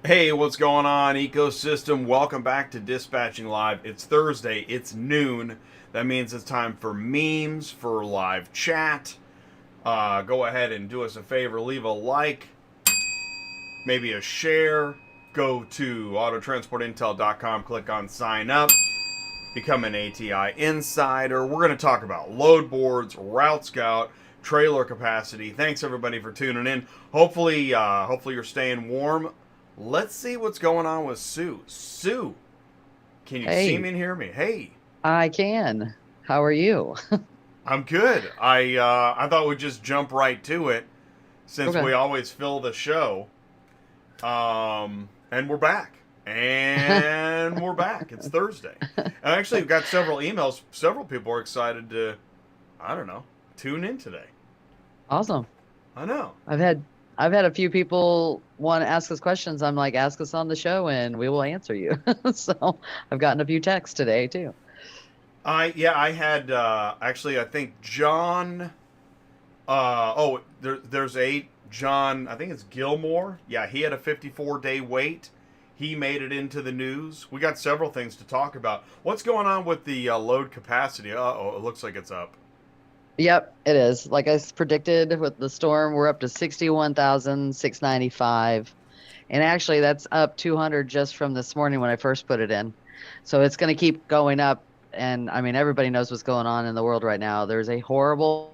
Hey, what's going on, ecosystem? Welcome back to Dispatching Live. It's Thursday, it's noon. That means it's time for memes, for live chat. Go ahead and do us a favor, leave a like, maybe a share. Go to autotransportintel.com, click on sign up, become an ATI insider. We're going to talk about load boards, route scout, trailer capacity. Thanks everybody for tuning in. Hopefully you're staying warm. Let's see what's going on with Sue. Sue, can you see me and hear me? Hey. I can. How are you? I'm good. I thought we'd just jump right to it since Okay. we always fill the show. And we're back. And we're back. It's Thursday. And actually, we've got several emails. Several people are excited to, I don't know, tune in today. Awesome. I know. I've had a few people want to ask us questions. I'm like, ask us on the show and we will answer you. So I've gotten a few texts today too. I had actually I think John there's John, I think it's Gilmore. Yeah, he had a 54-day wait. He made it into the news. We got several things to talk about. What's going on with the load capacity? Uh-oh, it looks like it's up. Yep, it is. Like I predicted with the storm, we're up to 61,695. And actually that's up 200 just from this morning when I first put it in. So it's going to keep going up. And I mean, everybody knows what's going on in the world right now. There's a horrible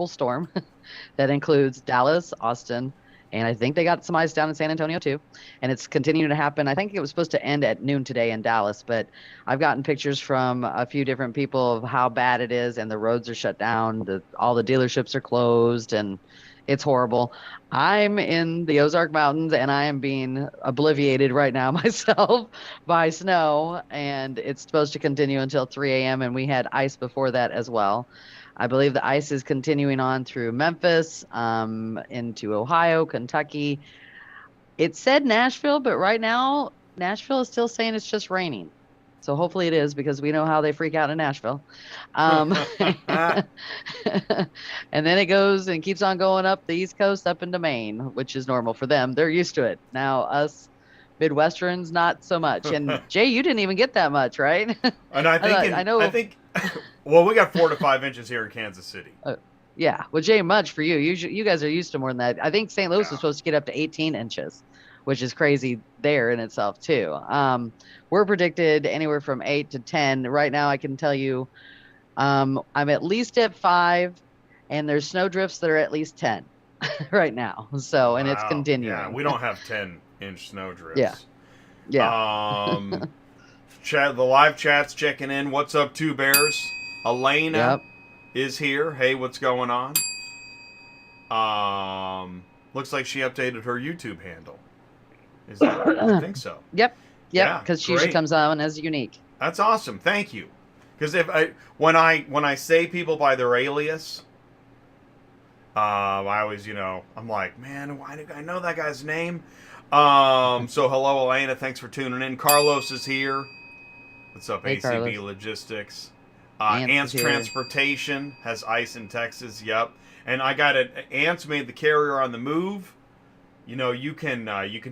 storm that includes Dallas, Austin, and I think they got some ice down in San Antonio too. And it's continuing to happen. I think it was supposed to end at noon today in Dallas, but I've gotten pictures from a few different people of how bad it is, and the roads are shut down. All the dealerships are closed, and it's horrible. I'm in the Ozark Mountains, and I am being obliviated right now myself by snow, and it's supposed to continue until 3 a.m., and we had ice before that as well. I believe the ice is continuing on through Memphis, into Ohio, Kentucky. It said Nashville, but right now Nashville is still saying it's just raining. So hopefully it is, because we know how they freak out in Nashville. And then it goes and keeps on going up the East Coast up into Maine, which is normal for them. They're used to it. Now us Midwesterns, not so much. And Jay, you didn't even get that much, right? And I think well, we got 4 to 5 inches here in Kansas City. Yeah. Well, Jay, much for you. You guys are used to more than that. I think St. Louis was supposed to get up to 18 inches, which is crazy there in itself too. We're predicted anywhere from 8 to 10. Right now, I can tell you, I'm at least at 5, and there's snow drifts that are at least 10 right now. So, and it's continuing. Yeah, we don't have 10-inch snow drifts. Yeah. Yeah. The live chat's checking in. What's up, Two Bears? Elena Yep. is here. Hey, what's going on? Looks like she updated her YouTube handle. Is that? I think so. Yep. Yeah, Because she usually comes on as unique. That's awesome. Thank you. Because when I say people by their alias, I always, I'm like, man, why do I know that guy's name? So hello, Elena. Thanks for tuning in. Carlos is here. What's up, Hey, ACB Carlos. Logistics? Ants Ants is here. Transportation has ice in Texas. Yep. And I got it. Ants made the carrier on the move. You can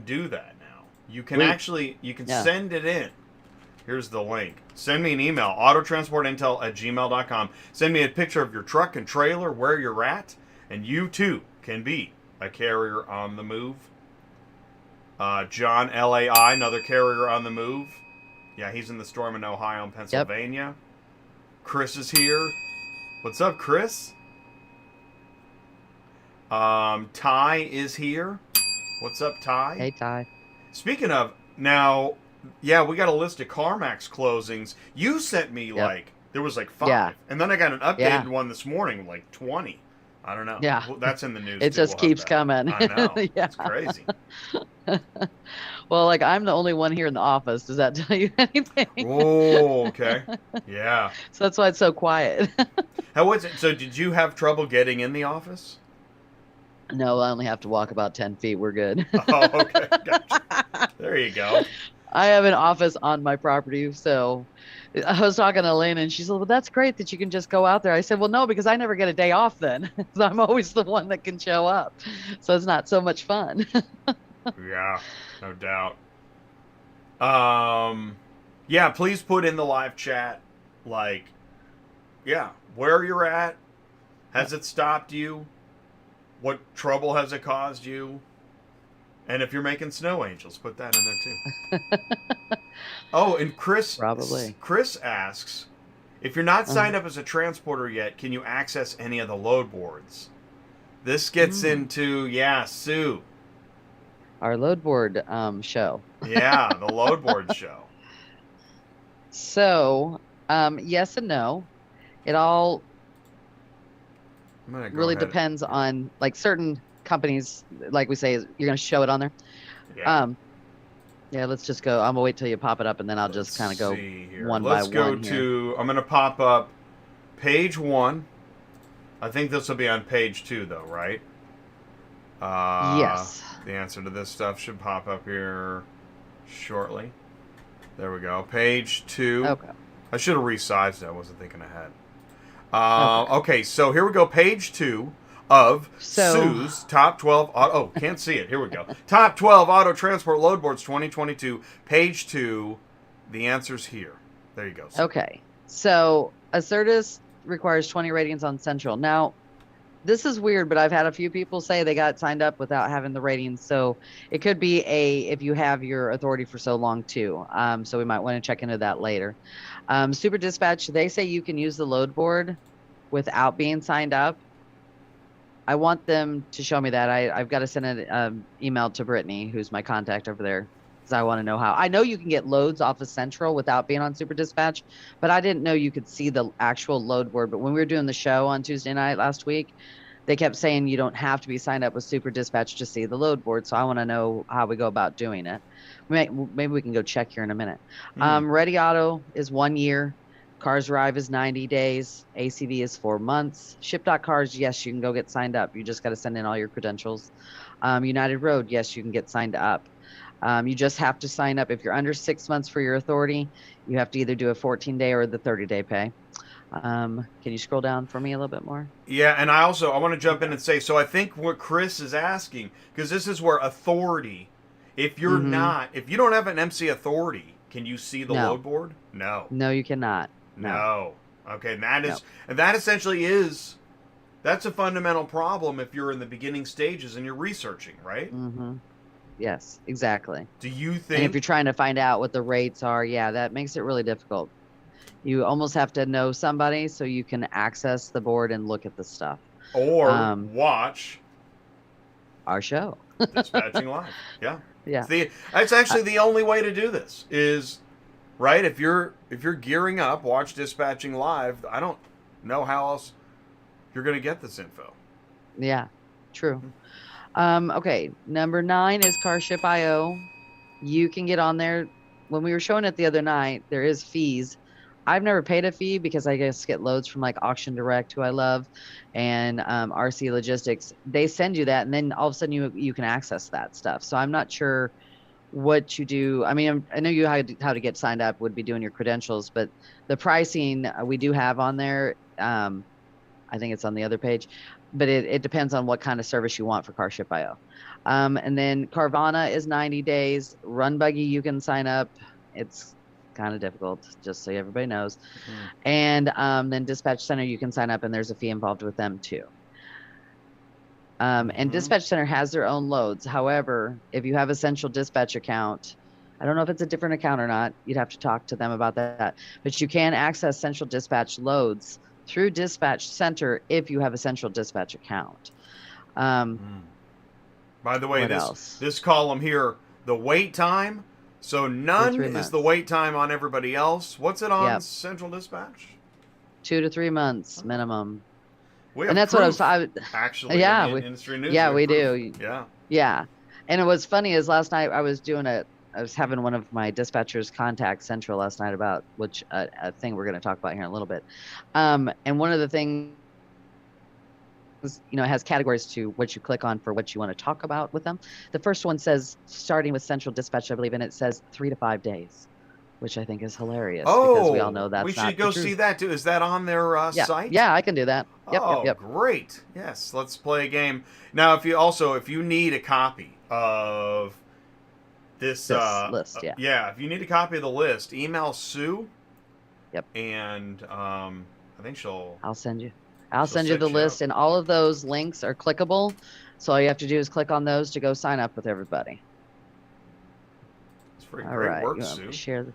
do that now. You can send it in. Here's the link. Send me an email, autotransportintel@gmail.com. Send me a picture of your truck and trailer, where you're at, and you too can be a carrier on the move. John LAI, another carrier on the move. Yeah, he's in the storm in Ohio and Pennsylvania. Yep. Chris is here. What's up, Chris? Ty is here. What's up, Ty? Hey, Ty. Speaking of, now, yeah, we got a list of CarMax closings. You sent me there was 5. Yeah. And then I got an updated one this morning, 20. I don't know. Yeah. Well, that's in the news. It just keeps coming. I know. Yeah. It's crazy. Well, I'm the only one here in the office. Does that tell you anything? Oh, okay. Yeah. So that's why it's so quiet. How was it? So did you have trouble getting in the office? No, I only have to walk about 10 feet. We're good. Oh, okay. Gotcha. There you go. I have an office on my property, so I was talking to Lynn, and she said, well, that's great that you can just go out there. I said, well, no, because I never get a day off then. So I'm always the one that can show up. So it's not so much fun. Yeah, no doubt. Yeah, please put in the live chat, like, yeah, where you're at. Has it stopped you? What trouble has it caused you? And if you're making snow angels, put that in there too. Oh, and Probably. Chris asks, if you're not Uh-huh. signed up as a transporter yet, can you access any of the load boards? This gets Mm. into, yeah, Sue. Our load board show. Yeah, the load board show. So, yes and no. It all I'm gonna go really ahead. depends on like certain companies, like we say, you're going to show it on there. Yeah. Yeah, let's just go. I'm gonna wait till you pop it up, and then I'll Let's just kind of go see here. one by Let's go one here. to. I'm gonna pop up page 1. I think this will be on page 2, though, right? Yes. The answer to this stuff should pop up here shortly. There we go. Page 2. Okay. I should have resized it. I wasn't thinking ahead. Okay. Okay, so here we go. Page 2 of So- Sue's Top 12 Auto... Oh, can't see it. Here we go. Top 12 Auto Transport Load Boards 2022. Page 2. The answer's here. There you go. Sue. Okay. So Acertus requires 20 ratings on Central. Now, this is weird, but I've had a few people say they got signed up without having the ratings. So it could be if you have your authority for so long too. So we might want to check into that later. Super Dispatch, they say you can use the load board without being signed up. I want them to show me that. I've got to send an email to Brittany, who's my contact over there, because I want to know how. I know you can get loads off of Central without being on Super Dispatch, but I didn't know you could see the actual load board. But when we were doing the show on Tuesday night last week, they kept saying you don't have to be signed up with Super Dispatch to see the load board. So I want to know how we go about doing it. Maybe we can go check here in a minute. Ready Auto is 1 year. Cars Arrive is 90 days. ACV is 4 months. Ship.Cars, yes, you can go get signed up. You just got to send in all your credentials. United Road, yes, you can get signed up. You just have to sign up. If you're under 6 months for your authority, you have to either do a 14-day or the 30-day pay. Can you scroll down for me a little bit more? Yeah, and I want to jump in and say, so I think what Chris is asking, because this is where authority, if you're not, if you don't have an MC authority, can you see the load board? No. No, you cannot. No. Okay, and that essentially is, that's a fundamental problem if you're in the beginning stages and you're researching, right? Mm-hmm. Yes, exactly. Do you think... And if you're trying to find out what the rates are, yeah, that makes it really difficult. You almost have to know somebody so you can access the board and look at the stuff. Or watch our show. Dispatching Live. Yeah. Yeah. That's actually the only way to do this is... Right, if you're gearing up, watch Dispatching Live. I don't know how else you're going to get this info. Yeah, true. Okay, number 9 is CarShip.io. You can get on there. When we were showing it the other night, there is fees. I've never paid a fee because I just get loads from like Auction Direct, who I love, and RC Logistics. They send you that, and then all of a sudden you can access that stuff. So I'm not sure what you do. I mean, I know you how to get signed up would be doing your credentials, but the pricing we do have on there. I think it's on the other page, but it depends on what kind of service you want for CarShip.io. And then Carvana is 90 days. Run Buggy, you can sign up. It's kind of difficult, just so everybody knows. And then Dispatch Center, you can sign up, and there's a fee involved with them too. And Dispatch Center has their own loads. However, if you have a Central Dispatch account, I don't know if it's a different account or not. You'd have to talk to them about that. But you can access Central Dispatch loads through Dispatch Center if you have a Central Dispatch account. By the way, this column here, the wait time. So none is the wait time on everybody else. What's it on Central Dispatch? 2 to 3 months minimum. And that's what I was actually. Yeah, industry news. Yeah, we do. Yeah. And it was funny is last night I was having one of my dispatchers contact Central last night about a thing we're going to talk about here in a little bit. And one of the things, it has categories to what you click on for what you want to talk about with them. The first one says starting with Central Dispatch, I believe, and it says 3 to 5 days, which I think is hilarious because we all know that's we should go see that too. Is that on their site? Yeah, I can do that. Yep. Great. Yes, let's play a game. Now, if you need a copy of this. This list, yeah. Yeah, if you need a copy of the list, email Sue. Yep. And I think I'll send you she'll set the you list, up. and all of those links are clickable. So all you have to do is click on those to go sign up with everybody. It's pretty All great right, work, you want me Sue. to share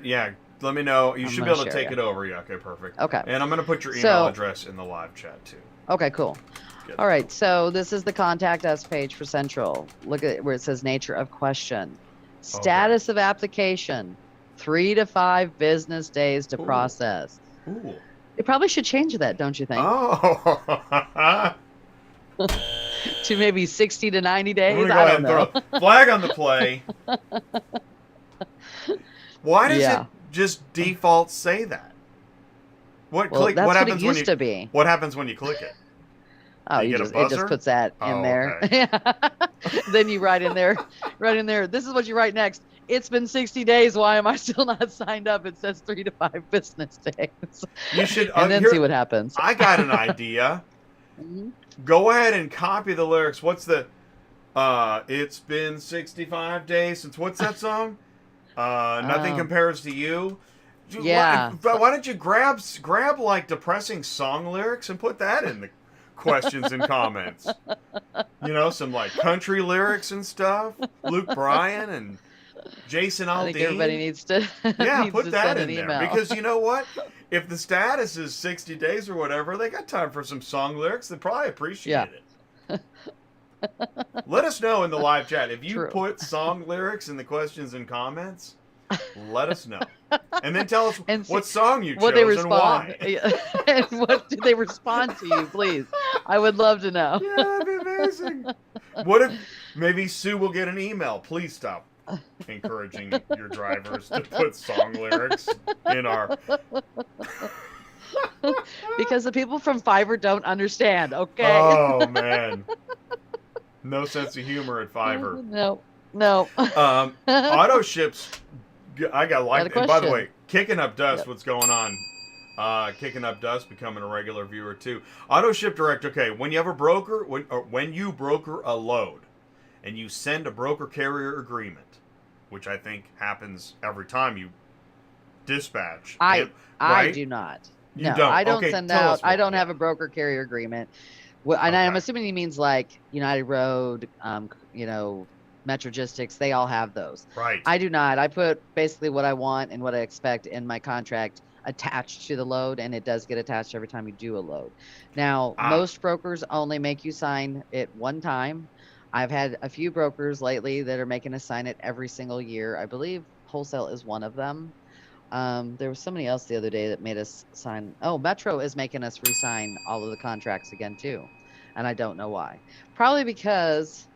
yeah. Let me know. You I'm should be gonna able to share take you. it over. Yeah. Okay. Perfect. Okay. And I'm gonna put your email So- address in the live chat too. Okay, cool. Good. All right, so this is the contact us page for Central. Look at where it says nature of question. Status of application, 3 to 5 business days to Ooh. process. Ooh. They probably should change that, don't you think? Oh. To maybe 60 to 90 days? Let me go I ahead don't and know. throw a flag on the play. Why does Yeah. it just default say that? Well, What that's what it happens when used you to be. What happens when you click it? Oh, you you get a just it just buzzer? puts that in Oh, there. okay. Then you write in there. This is what you write next. It's been 60 days. Why am I still not signed up? It says 3 to 5 business days. You should And then see what happens. I got an idea. Mhm. Go ahead and copy the lyrics. What's the it's been 65 days since what's that song? Nothing compares to you. Yeah. Why don't you grab like depressing song lyrics and put that in the questions and comments? You know, some like country lyrics and stuff. Luke Bryan and Jason Aldean. I think everybody needs to Put that send in an there email. because you know what? If the status is 60 days or whatever, they got time for some song lyrics. They probably appreciate it. Let us know in the live chat if you True. put song lyrics in the questions and comments. Let us know, and then tell us And see what song you chose what they and respond. why. And what do they respond to you, please? I would love to know. Yeah, that'd be amazing. What if maybe Sue will get an email? Please stop encouraging your drivers to put song lyrics in our. Because the people from Fiverr don't understand, okay? Oh man, no sense of humor at Fiverr. No. Auto ships. I got like. Got a And by the question. way, Kicking Up Dust. Yep. What's going on? Kicking Up Dust, becoming a regular viewer too. Auto ship direct. Okay, when you have a broker, when you broker a load, and you send a broker carrier agreement, which I think happens every time you dispatch. I right? do not. You No, don't. I don't Okay, send tell us out. I more, don't yeah. have a broker carrier agreement. Well, and I'm Okay. assuming he means like United Road, Metrogistics. They all have those. Right. I do not. I put basically what I want and what I expect in my contract attached to the load, and it does get attached every time you do a load. Now, most brokers only make you sign it one time. I've had a few brokers lately that are making us sign it every single year. I believe Wholesale is one of them. There was somebody else the other day that made us sign. Oh, Metro is making us re-sign all of the contracts again too, and I don't know why. Probably because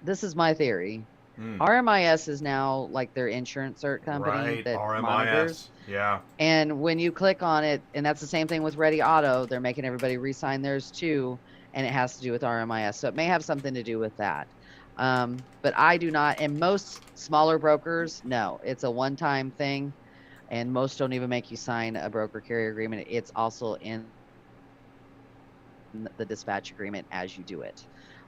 this is my theory. RMIS is now like their insurance cert company that monitors. Yeah. And when you click on it, and that's the same thing with Ready Auto, they're making everybody re-sign theirs too, and it has to do with RMIS. So it may have something to do with that. But I do not, and most smaller brokers, no, it's a one-time thing, and most don't even make you sign a broker carrier agreement. It's also in the dispatch agreement as you do it.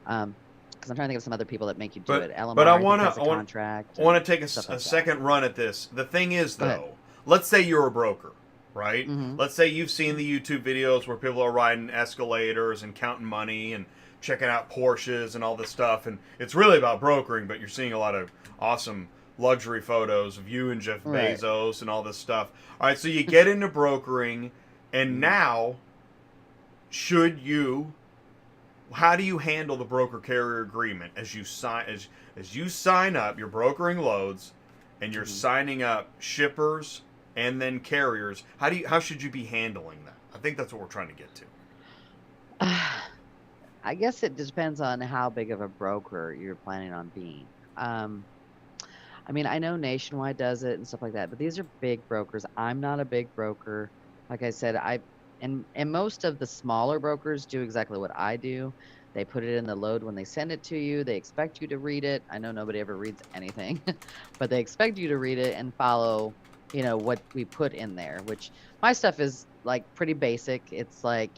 Because I'm trying to think of some other people that make you do it. LMR, but I want want to take a second run at this. The thing is, though, let's say you're a broker, right? Mm-hmm. Let's say you've seen the YouTube videos where people are riding escalators and counting money and checking out Porsches and all this stuff, and it's really about brokering, but you're seeing a lot of awesome luxury photos of you and Jeff Bezos and all this stuff. All right, so you get into brokering, and now, how do you handle the broker carrier agreement as you sign up? You're brokering loads, and you're signing up shippers and then carriers. How should you be handling that? I think that's what we're trying to get to. I guess it depends on how big of a broker you're planning on being. I mean, I know Nationwide does it and stuff like that, but these are big brokers. I'm not a big broker. Like I said, and most of the smaller brokers do exactly what I do. They put it in the load when they send it to you. They expect you to read it. I know nobody ever reads anything, but they expect you to read it and follow, what we put in there, which my stuff is like pretty basic. It's like,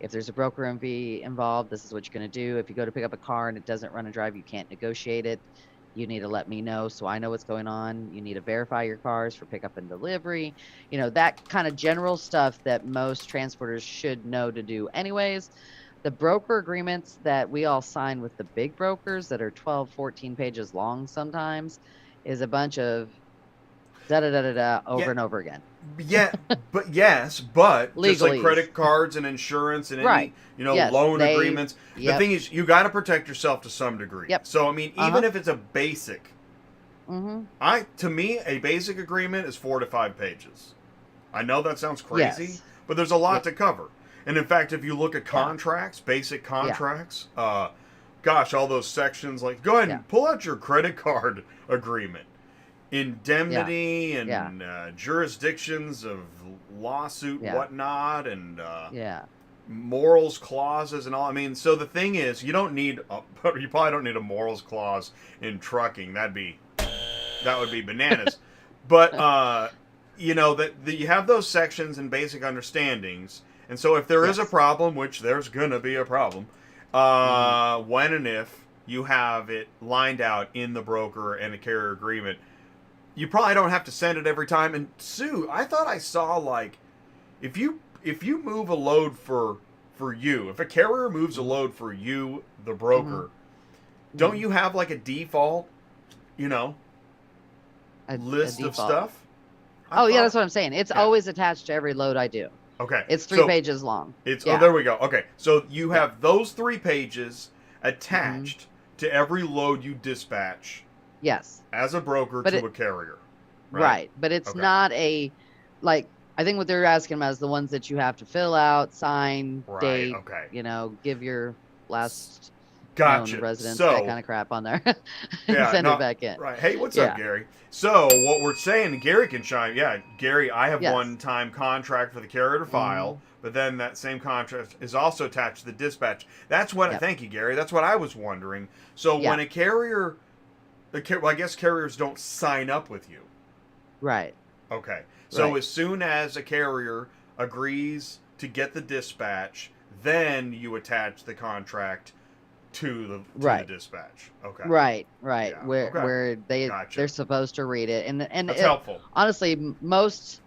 If there's a broker MV involved, this is what you're going to do. If you go to pick up a car and it doesn't run and drive, you can't negotiate it. You need to let me know so I know what's going on. You need to verify your cars for pickup and delivery. You know, that kind of general stuff that most transporters should know to do anyways. The broker agreements that we all sign with the big brokers that are 12, 14 pages long sometimes is a bunch of da-da-da-da-da over Yeah. and over again. Yeah, but just like Legalese. credit cards and insurance and any, Right. Yes, loan agreements. The Yep. thing is, you got to protect yourself to some degree. Yep. So, I mean, even if it's a basic, to me, a basic agreement is 4 to 5 pages. I know that sounds crazy, Yes. but there's a lot to cover. And in fact, if you look at contracts, basic contracts, gosh, all those sections, like, go ahead and pull out your credit card agreement. Indemnity and jurisdictions of lawsuit and whatnot, and morals clauses and all. I mean, so the thing is, you probably don't need a morals clause in trucking. That would be bananas. But that you have those sections and basic understandings, and so if there is a problem, which there's gonna be a problem, when and if you have it lined out in the broker and a carrier agreement, you probably don't have to send it every time. And Sue, I thought I saw, like, if you move a load for you, if a carrier moves a load for you, the broker, don't you have like a default, list of stuff? That's what I'm saying. It's always attached to every load I do. Okay. It's 3 pages long. Oh, there we go. Okay. So you have those 3 pages attached to every load you dispatch. Yes. As a broker to a carrier. Right. But it's not I think what they're asking about is the ones that you have to fill out, sign, date, give your last known residence, that kind of crap on there. Send it back in. Right. Hey, what's up, Gary? So what we're saying, Gary can chime. Yeah, Gary, I have one-time contract for the carrier to file, but then that same contract is also attached to the dispatch. That's what, thank you, Gary. That's what I was wondering. So when a carrier... I guess carriers don't sign up with you. Right. Okay. So as soon as a carrier agrees to get the dispatch, then you attach the contract to the dispatch. Okay. Right. Yeah. Where they're supposed to read it, and that's helpful. Honestly, most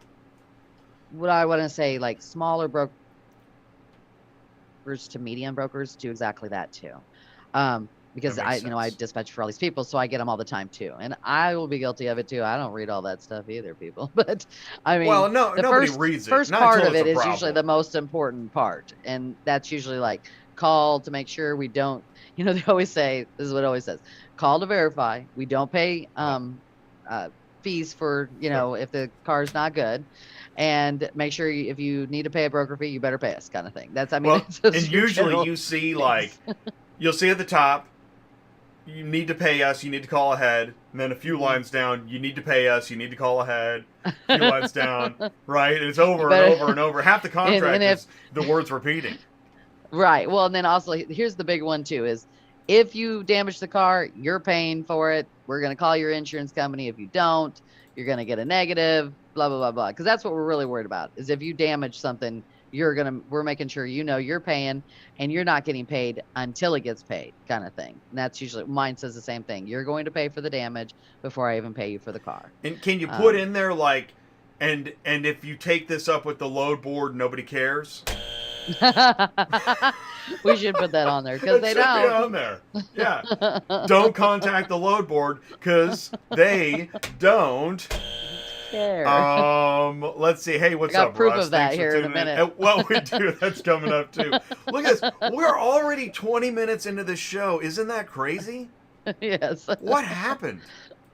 what I want to say, like smaller brokers to medium brokers, do exactly that too. Because I dispatch for all these people, so I get them all the time too, and I will be guilty of it too. I don't read all that stuff either, people. But I mean, nobody reads it. First part of it is usually the most important part, and that's usually like call to make sure we don't. They always say, this is what it always says: call to verify. We don't pay fees for if the car's not good. And make sure if you need to pay a broker fee, you better pay us, kind of thing. That's and usually you see you'll see at the top, you need to pay us, you need to call ahead. And then a few lines down, you need to pay us, you need to call ahead. A few lines down, right? And it's over and over and over. Half the contract is the words repeating. Right. Well, and then also, here's the big one too, is if you damage the car, you're paying for it. We're going to call your insurance company. If you don't, you're going to get a negative, blah, blah, blah, blah. Because that's what we're really worried about, is if you damage something, we're making sure you're paying, and you're not getting paid until it gets paid, kind of thing. And that's usually, mine says the same thing. You're going to pay for the damage before I even pay you for the car. And can you put in there and if you take this up with the load board, nobody cares? We should put that on there because they don't. Be on there. Yeah. Don't contact the load board because they don't care. Let's see. Hey, what's I got up, proof Russ? of that Thanks here for in a tuning minute. Well, we do. That's coming up too. Look at this. We're already 20 minutes into this show. Isn't that crazy? Yes. What happened?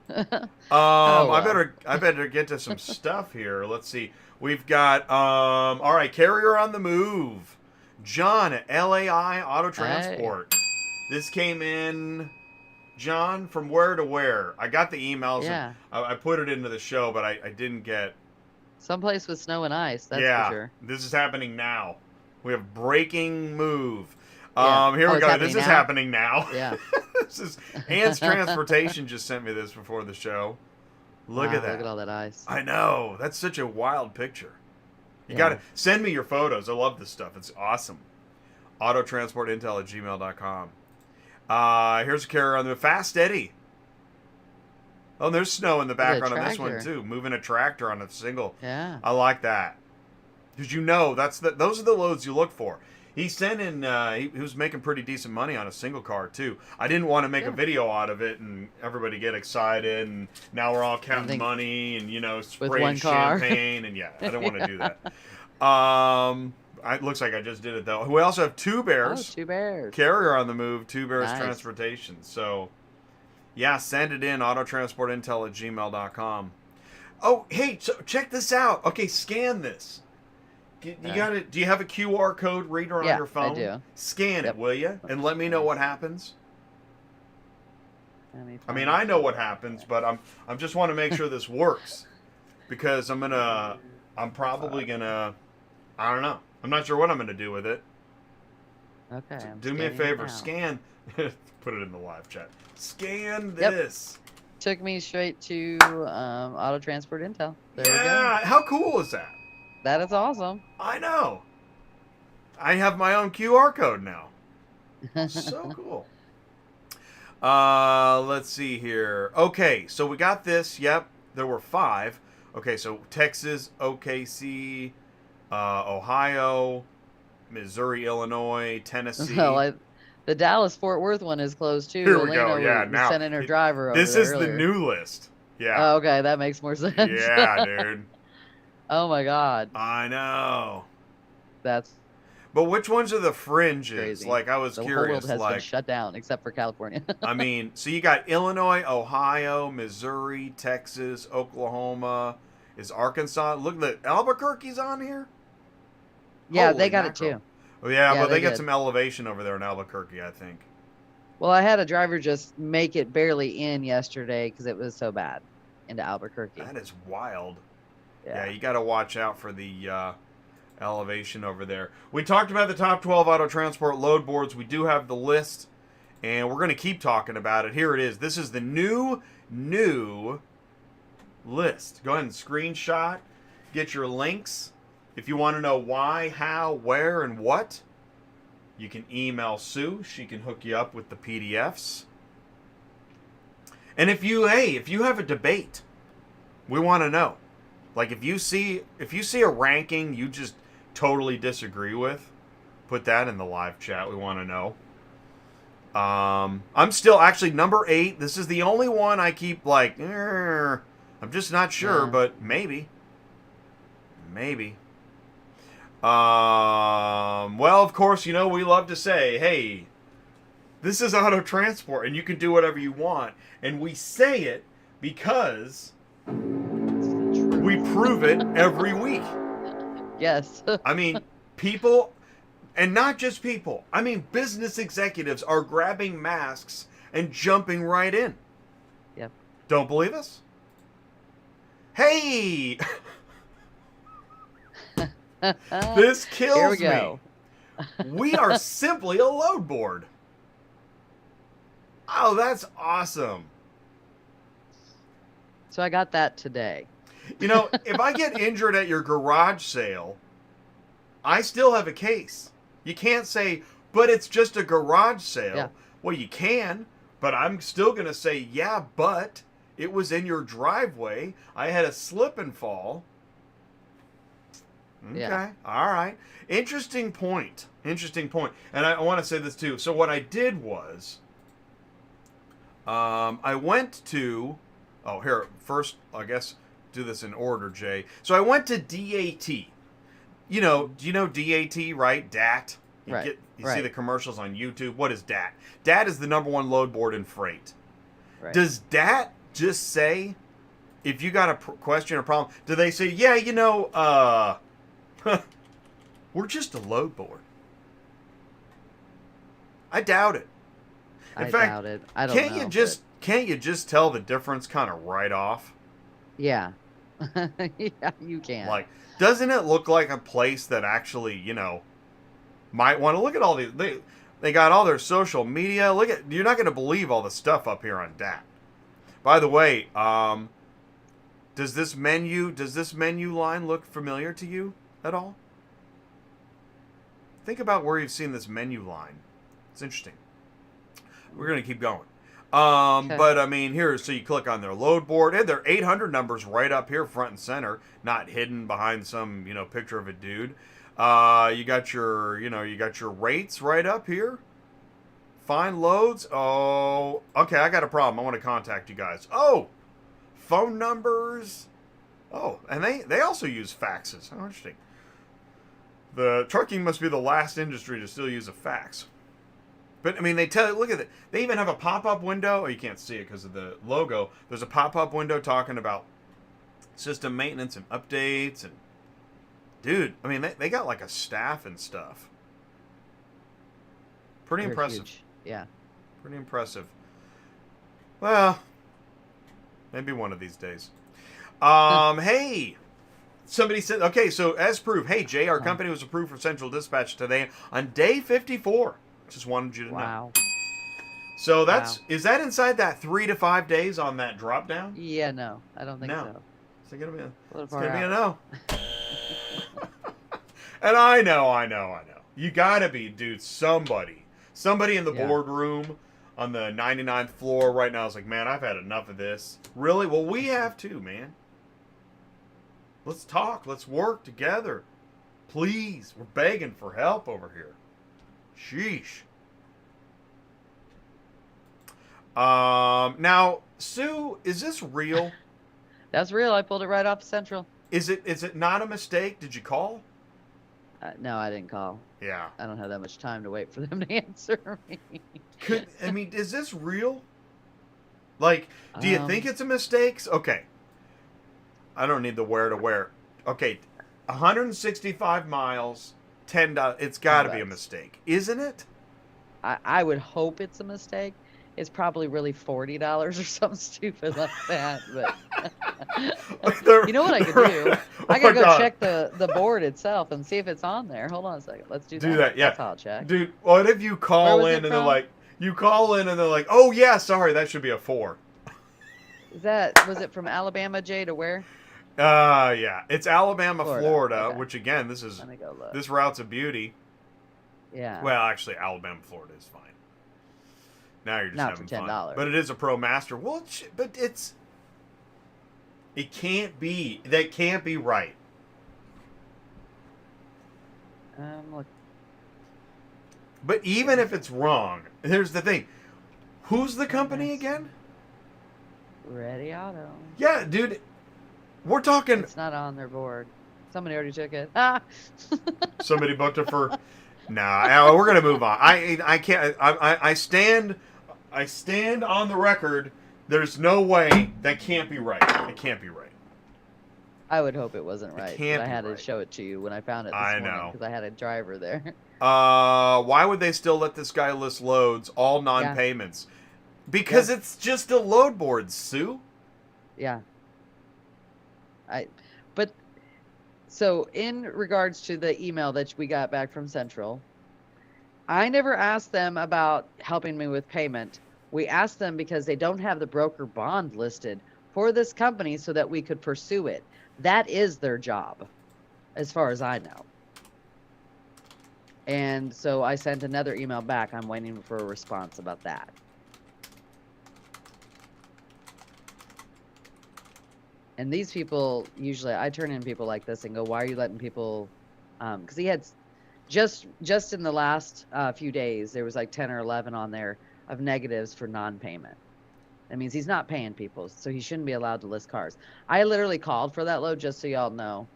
Well. I better get to some stuff here. Let's see. We've got all right, carrier on the move. John at LAI Auto Transport. This came in, John, from where to where? I got the emails. Yeah. And I put it into the show, but I didn't get. Someplace with snow and ice, that's for sure. This is happening now. We have breaking move. Yeah. Here we go. This is happening now. Yeah. This is Hans Transportation just sent me this before the show. Look at that. Look at all that ice. I know. That's such a wild picture. You got to send me your photos. I love this stuff. It's awesome. Autotransportintel@gmail.com. Here's a carrier on the Fast Eddie. Oh, there's snow in the background on this one too. Moving a tractor on a single. Yeah. I like that. Did you know those are the loads you look for? He sent in. He was making pretty decent money on a single car too. I didn't want to make a video out of it and everybody get excited, and now we're all counting money and spraying champagne and I don't want to do that. It looks like I just did it though. We also have Two Bears. Oh, Two Bears. Carrier on the move. Two Bears Nice. Transportation. So, yeah, send it in. Autotransportintel@gmail.com. Oh, hey, so check this out. Okay, scan this. You got it. Do you have a QR code reader on your phone? I do. Scan it, will you? And let me know what happens. I mean, I know what happens, but I'm just want to make sure this works because I'm probably gonna. I don't know. I'm not sure what I'm gonna do with it. Okay. Do me a favor. Scan. Put it in the live chat. Scan this. Took me straight to Auto Transport Intel. There we go. Yeah. How cool is that? That is awesome. I know. I have my own QR code now. So cool. Let's see here. Okay, so we got this. Yep, there were 5. Okay, so Texas, OKC, Ohio, Missouri, Illinois, Tennessee. Well, the Dallas-Fort Worth one is closed too. Here we go. Yeah, now sent in her driver over this there is earlier. the new list. Yeah. Oh, okay, that makes more sense. Yeah, dude. Oh my God. I know. But which ones are the fringes? crazy. Like, I was curious. The whole world has like, been shut down except for California. I mean, so you got Illinois, Ohio, Missouri, Texas, Oklahoma. Is Arkansas? Look, Albuquerque's on here. Yeah, Holy they got mackerel. it too. Oh yeah, but they got did. some elevation over there in Albuquerque, I think. Well, I had a driver just make it barely in yesterday because it was so bad into Albuquerque. That is wild. Yeah, You got to watch out for the elevation over there. We talked about the top 12 auto transport load boards. We do have the list, and we're going to keep talking about it. Here it is. This is the new list. Go ahead and screenshot. Get your links. If you want to know why, how, where, and what, you can email Sue. She can hook you up with the PDFs. And if you have a debate, we want to know. Like if you see a ranking you just totally disagree with, put that in the live chat. We want to know. I'm still actually number 8. This is the only one I keep like. I'm just not sure, but maybe. Well, of course, we love to say, hey, this is auto transport, and you can do whatever you want, and we say it because we prove it every week. Yes. I mean, people, and not just people, I mean, business executives are grabbing masks and jumping right in. Yep. Don't believe us? Hey! This kills Here we go. me. We are simply a load board. Oh, that's awesome. So I got that today. If I get injured at your garage sale, I still have a case. You can't say, but it's just a garage sale. Yeah. Well, you can, but I'm still going to say, yeah, but it was in your driveway. I had a slip and fall. Okay. Yeah. All right. Interesting point. And I want to say this too. So what I did was, I went to, first, I guess, do this in order, Jay. So I went to DAT. Do you know DAT, right? DAT. You see the commercials on YouTube. What is DAT? DAT is the number 1 load board in freight. Right. Does DAT just say, if you got a question or problem, do they say, yeah, we're just a load board? I doubt it. In fact, doubt it. I don't know. Can't you just tell the difference kind of right off? Yeah. Yeah, you can. Like, doesn't it look like a place that actually, might want to look at all these? They got all their social media. You're not going to believe all the stuff up here on DAT. By the way, does this menu line look familiar to you at all? Think about where you've seen this menu line. It's interesting. We're going to keep going. But I mean, here, so you click on their load board, and their 800 numbers right up here, front and center, not hidden behind some, picture of a dude. You got your, you got your rates right up here. Find loads. Oh, okay, I got a problem. I want to contact you guys. Oh, phone numbers. Oh, and they also use faxes. How interesting. The trucking must be the last industry to still use a fax. But, I mean, they tell you, look at it. They even have a pop-up window. Oh, you can't see it because of the logo. There's a pop-up window talking about system maintenance and updates. And, dude, I mean, they got like a staff and stuff. Pretty impressive. Huge. Yeah. Pretty impressive. Well, maybe one of these days. Hey, somebody said, okay, so as proof, hey, Jay, our company was approved for Central Dispatch today on day 54. Just wanted you to know. So is that inside that 3 to 5 days on that drop down? Yeah, no, I don't think so. It's gonna be it's gonna be a no. And I know. You gotta be, dude. Somebody in the boardroom on the 99th floor right now is like, man, I've had enough of this. Really? Well, we have too, man. Let's talk. Let's work together. Please. We're begging for help over here. Sheesh. Now, Sue, is this real? That's real. I pulled it right off Central. Is it not a mistake? Did you call? No, I didn't call. Yeah. I don't have that much time to wait for them to answer me. Is this real? Like, do you think it's a mistake? Okay. I don't need the where to where. Okay, 165 miles, $10. It's got to be a mistake, isn't it? I would hope it's a mistake. It's probably really $40 or something stupid like that. But you know what I could do? I could go check the board itself and see if it's on there. Hold on a second. Let's do that. Do that, yeah. That's how I'll check. Dude, what if you call in and they're like, oh yeah, sorry, that should be a 4. Was it from Alabama, Jay, to where? Yeah, it's Alabama, Florida, okay. Which again, this route's a beauty. Yeah. Well, actually, Alabama, Florida is fine. Now you're just not having for $10. fun. But it is a ProMaster. Well, but it can't be. That can't be right. Look. But even if it's wrong, here's the thing. Who's the company again? Ready Auto. Yeah, dude. We're talking. It's not on their board. Somebody already took it. Somebody booked it for. Nah, we're gonna move on. I can't. I stand on the record. There's no way that can't be right. It can't be right. I would hope it wasn't right. I had to show it to you when I found it this morning because I had a driver there. Why would they still let this guy list loads, all non-payments? Because it's just a load board, Sue. Yeah. So in regards to the email that we got back from Central, I never asked them about helping me with payment. We asked them because they don't have the broker bond listed for this company so that we could pursue it. That is their job, as far as I know. And so I sent another email back. I'm waiting for a response about that. And these people, usually I turn in people like this and go, why are you letting people, because he had just in the last few days, there was like 10 or 11 on there of negatives for non-payment. That means he's not paying people, so he shouldn't be allowed to list cars. I literally called for that load, just so y'all know,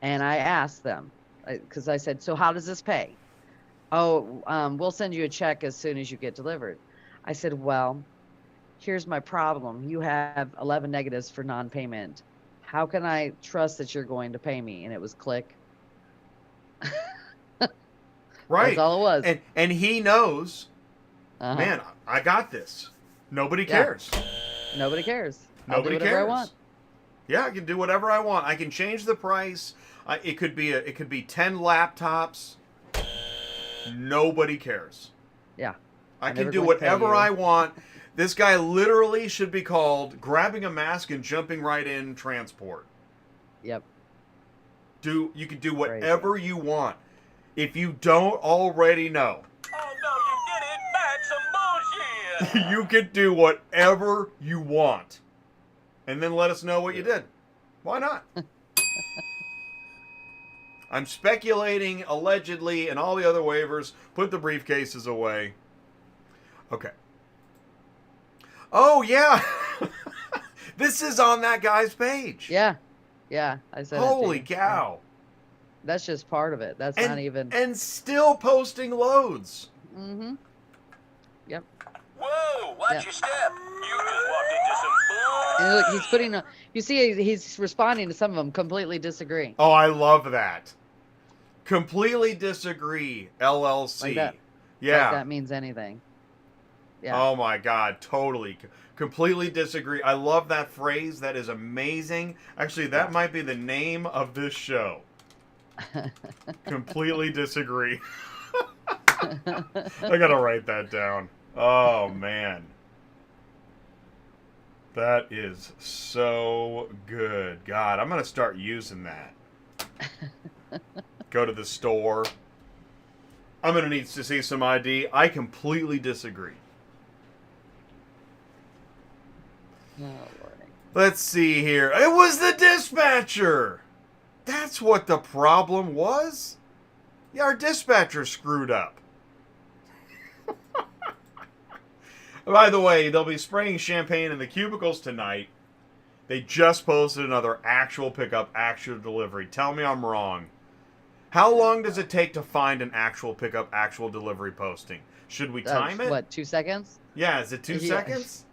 and I asked them, because I said, so how does this pay? Oh, we'll send you a check as soon as you get delivered. I said, well, here's my problem. You have 11 negatives for non-payment. How can I trust that you're going to pay me? And it was click. Right. That's all it was. And he knows, man, I got this. Nobody cares. Nobody cares. Nobody I'll do whatever I want. Yeah, I can do whatever I want. I can change the price. It could be 10 laptops. Nobody cares. Yeah. I can do whatever I want. This guy literally should be called grabbing a mask and jumping right in transport. Yep. You can do whatever you want. If you don't already know, Oh no, you did it! That's some bullshit! you can do whatever you want. And then let us know what you did. Why not? I'm speculating, allegedly, and all the other waivers. Put the briefcases away. Okay. Oh, yeah. This is on that guy's page. Yeah. Yeah, I said Holy it to you. cow. That's just part of it. That's not even... And still posting loads. Mm-hmm. Yep. Whoa, watch your step. You just walked into some bullshit. And look, he's putting... you see, he's responding to some of them, completely disagree. Oh, I love that. Completely disagree, LLC. Like that. Yeah. Like that means anything. Yeah. Oh my God, totally. Completely disagree. I love that phrase. That is amazing. Actually, that might be the name of this show. Completely disagree. I gotta write that down. Oh man. That is so good. God, I'm gonna start using that. Go to the store. I'm gonna need to see some ID. I completely disagree. Oh, Lordy. Let's see here. It was the dispatcher. That's what the problem was. Yeah, our dispatcher screwed up. By the way, they'll be spraying champagne in the cubicles tonight. They just posted another actual pickup, actual delivery. Tell me I'm wrong. How long does it take to find an actual pickup, actual delivery posting? Should we time it? What, 2 seconds? Yeah, is it 2 seconds?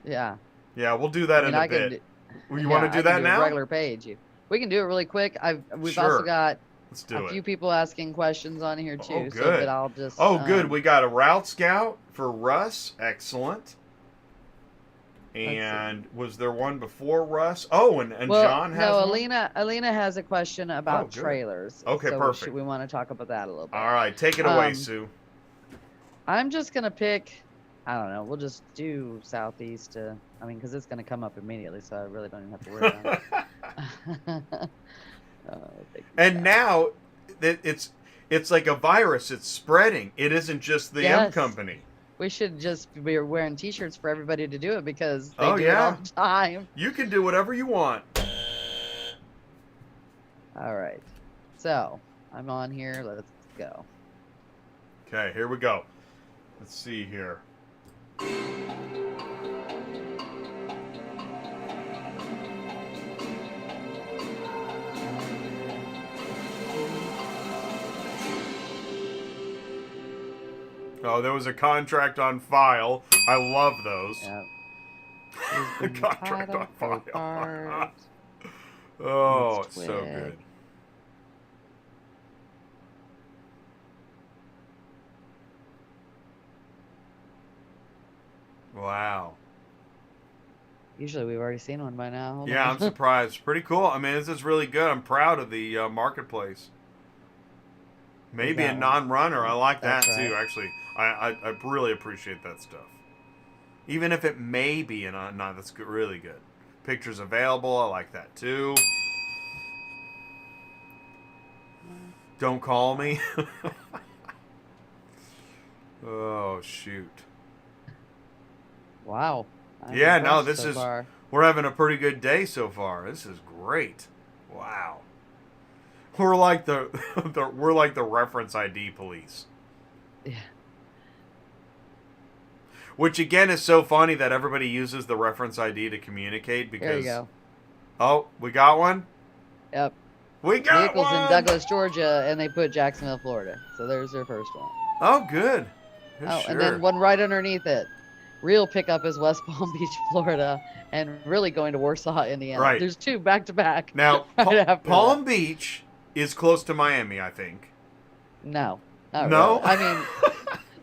Yeah. Yeah, we'll do that in a bit. You want to do that now? A regular page. We can do it really quick. We've Sure. also got Let's do a few people asking questions on here too. Oh, good. So that I'll just. Good. We got a route scout for Russ. Excellent. And was there one before Russ? Oh, and John has one? Alina has a question about good. trailers. Okay, so perfect. We want to talk about that a little bit. All right, take it away, Sue. I'm just gonna pick. I don't know. We'll just do southeast. Because it's gonna come up immediately, so I really don't even have to worry about it. And now it's like a virus. It's spreading. It isn't just the M company. We should just be wearing T-shirts for everybody to do it because they do it yeah. all the time. You can do whatever you want. All right. So I'm on here. Let's go. Okay, here we go. Let's see here. Oh, there was a contract on file. I love those. Yep. Contract on file. Oh, it's so good. Wow. Usually we've already seen one by now. Hold Yeah, on. I'm surprised. Pretty cool. I mean, this is really good. I'm proud of the marketplace. Maybe a non-runner. I like that too, actually. I really appreciate that stuff. Even if it may be a non, that's good, really good. Pictures available. I like that too. Don't call me. Oh, shoot. Wow. Yeah, no, this is... We're having a pretty good day so far. This is great. Wow. We're like the we're like the reference ID police. Yeah. Which again is so funny that everybody uses the reference ID to communicate because. There you go. Oh, we got one. Yep. We got Vehicles one. in Douglas, Georgia, and they put Jacksonville, Florida. So there's their first one. Oh, good. Oh, sure. And then one right underneath it. Real pickup is West Palm Beach, Florida, and really going to Warsaw, Indiana. Right. There's two back to back. Now, right Palm Beach is close to Miami, I think. No. Not No? Really. I mean,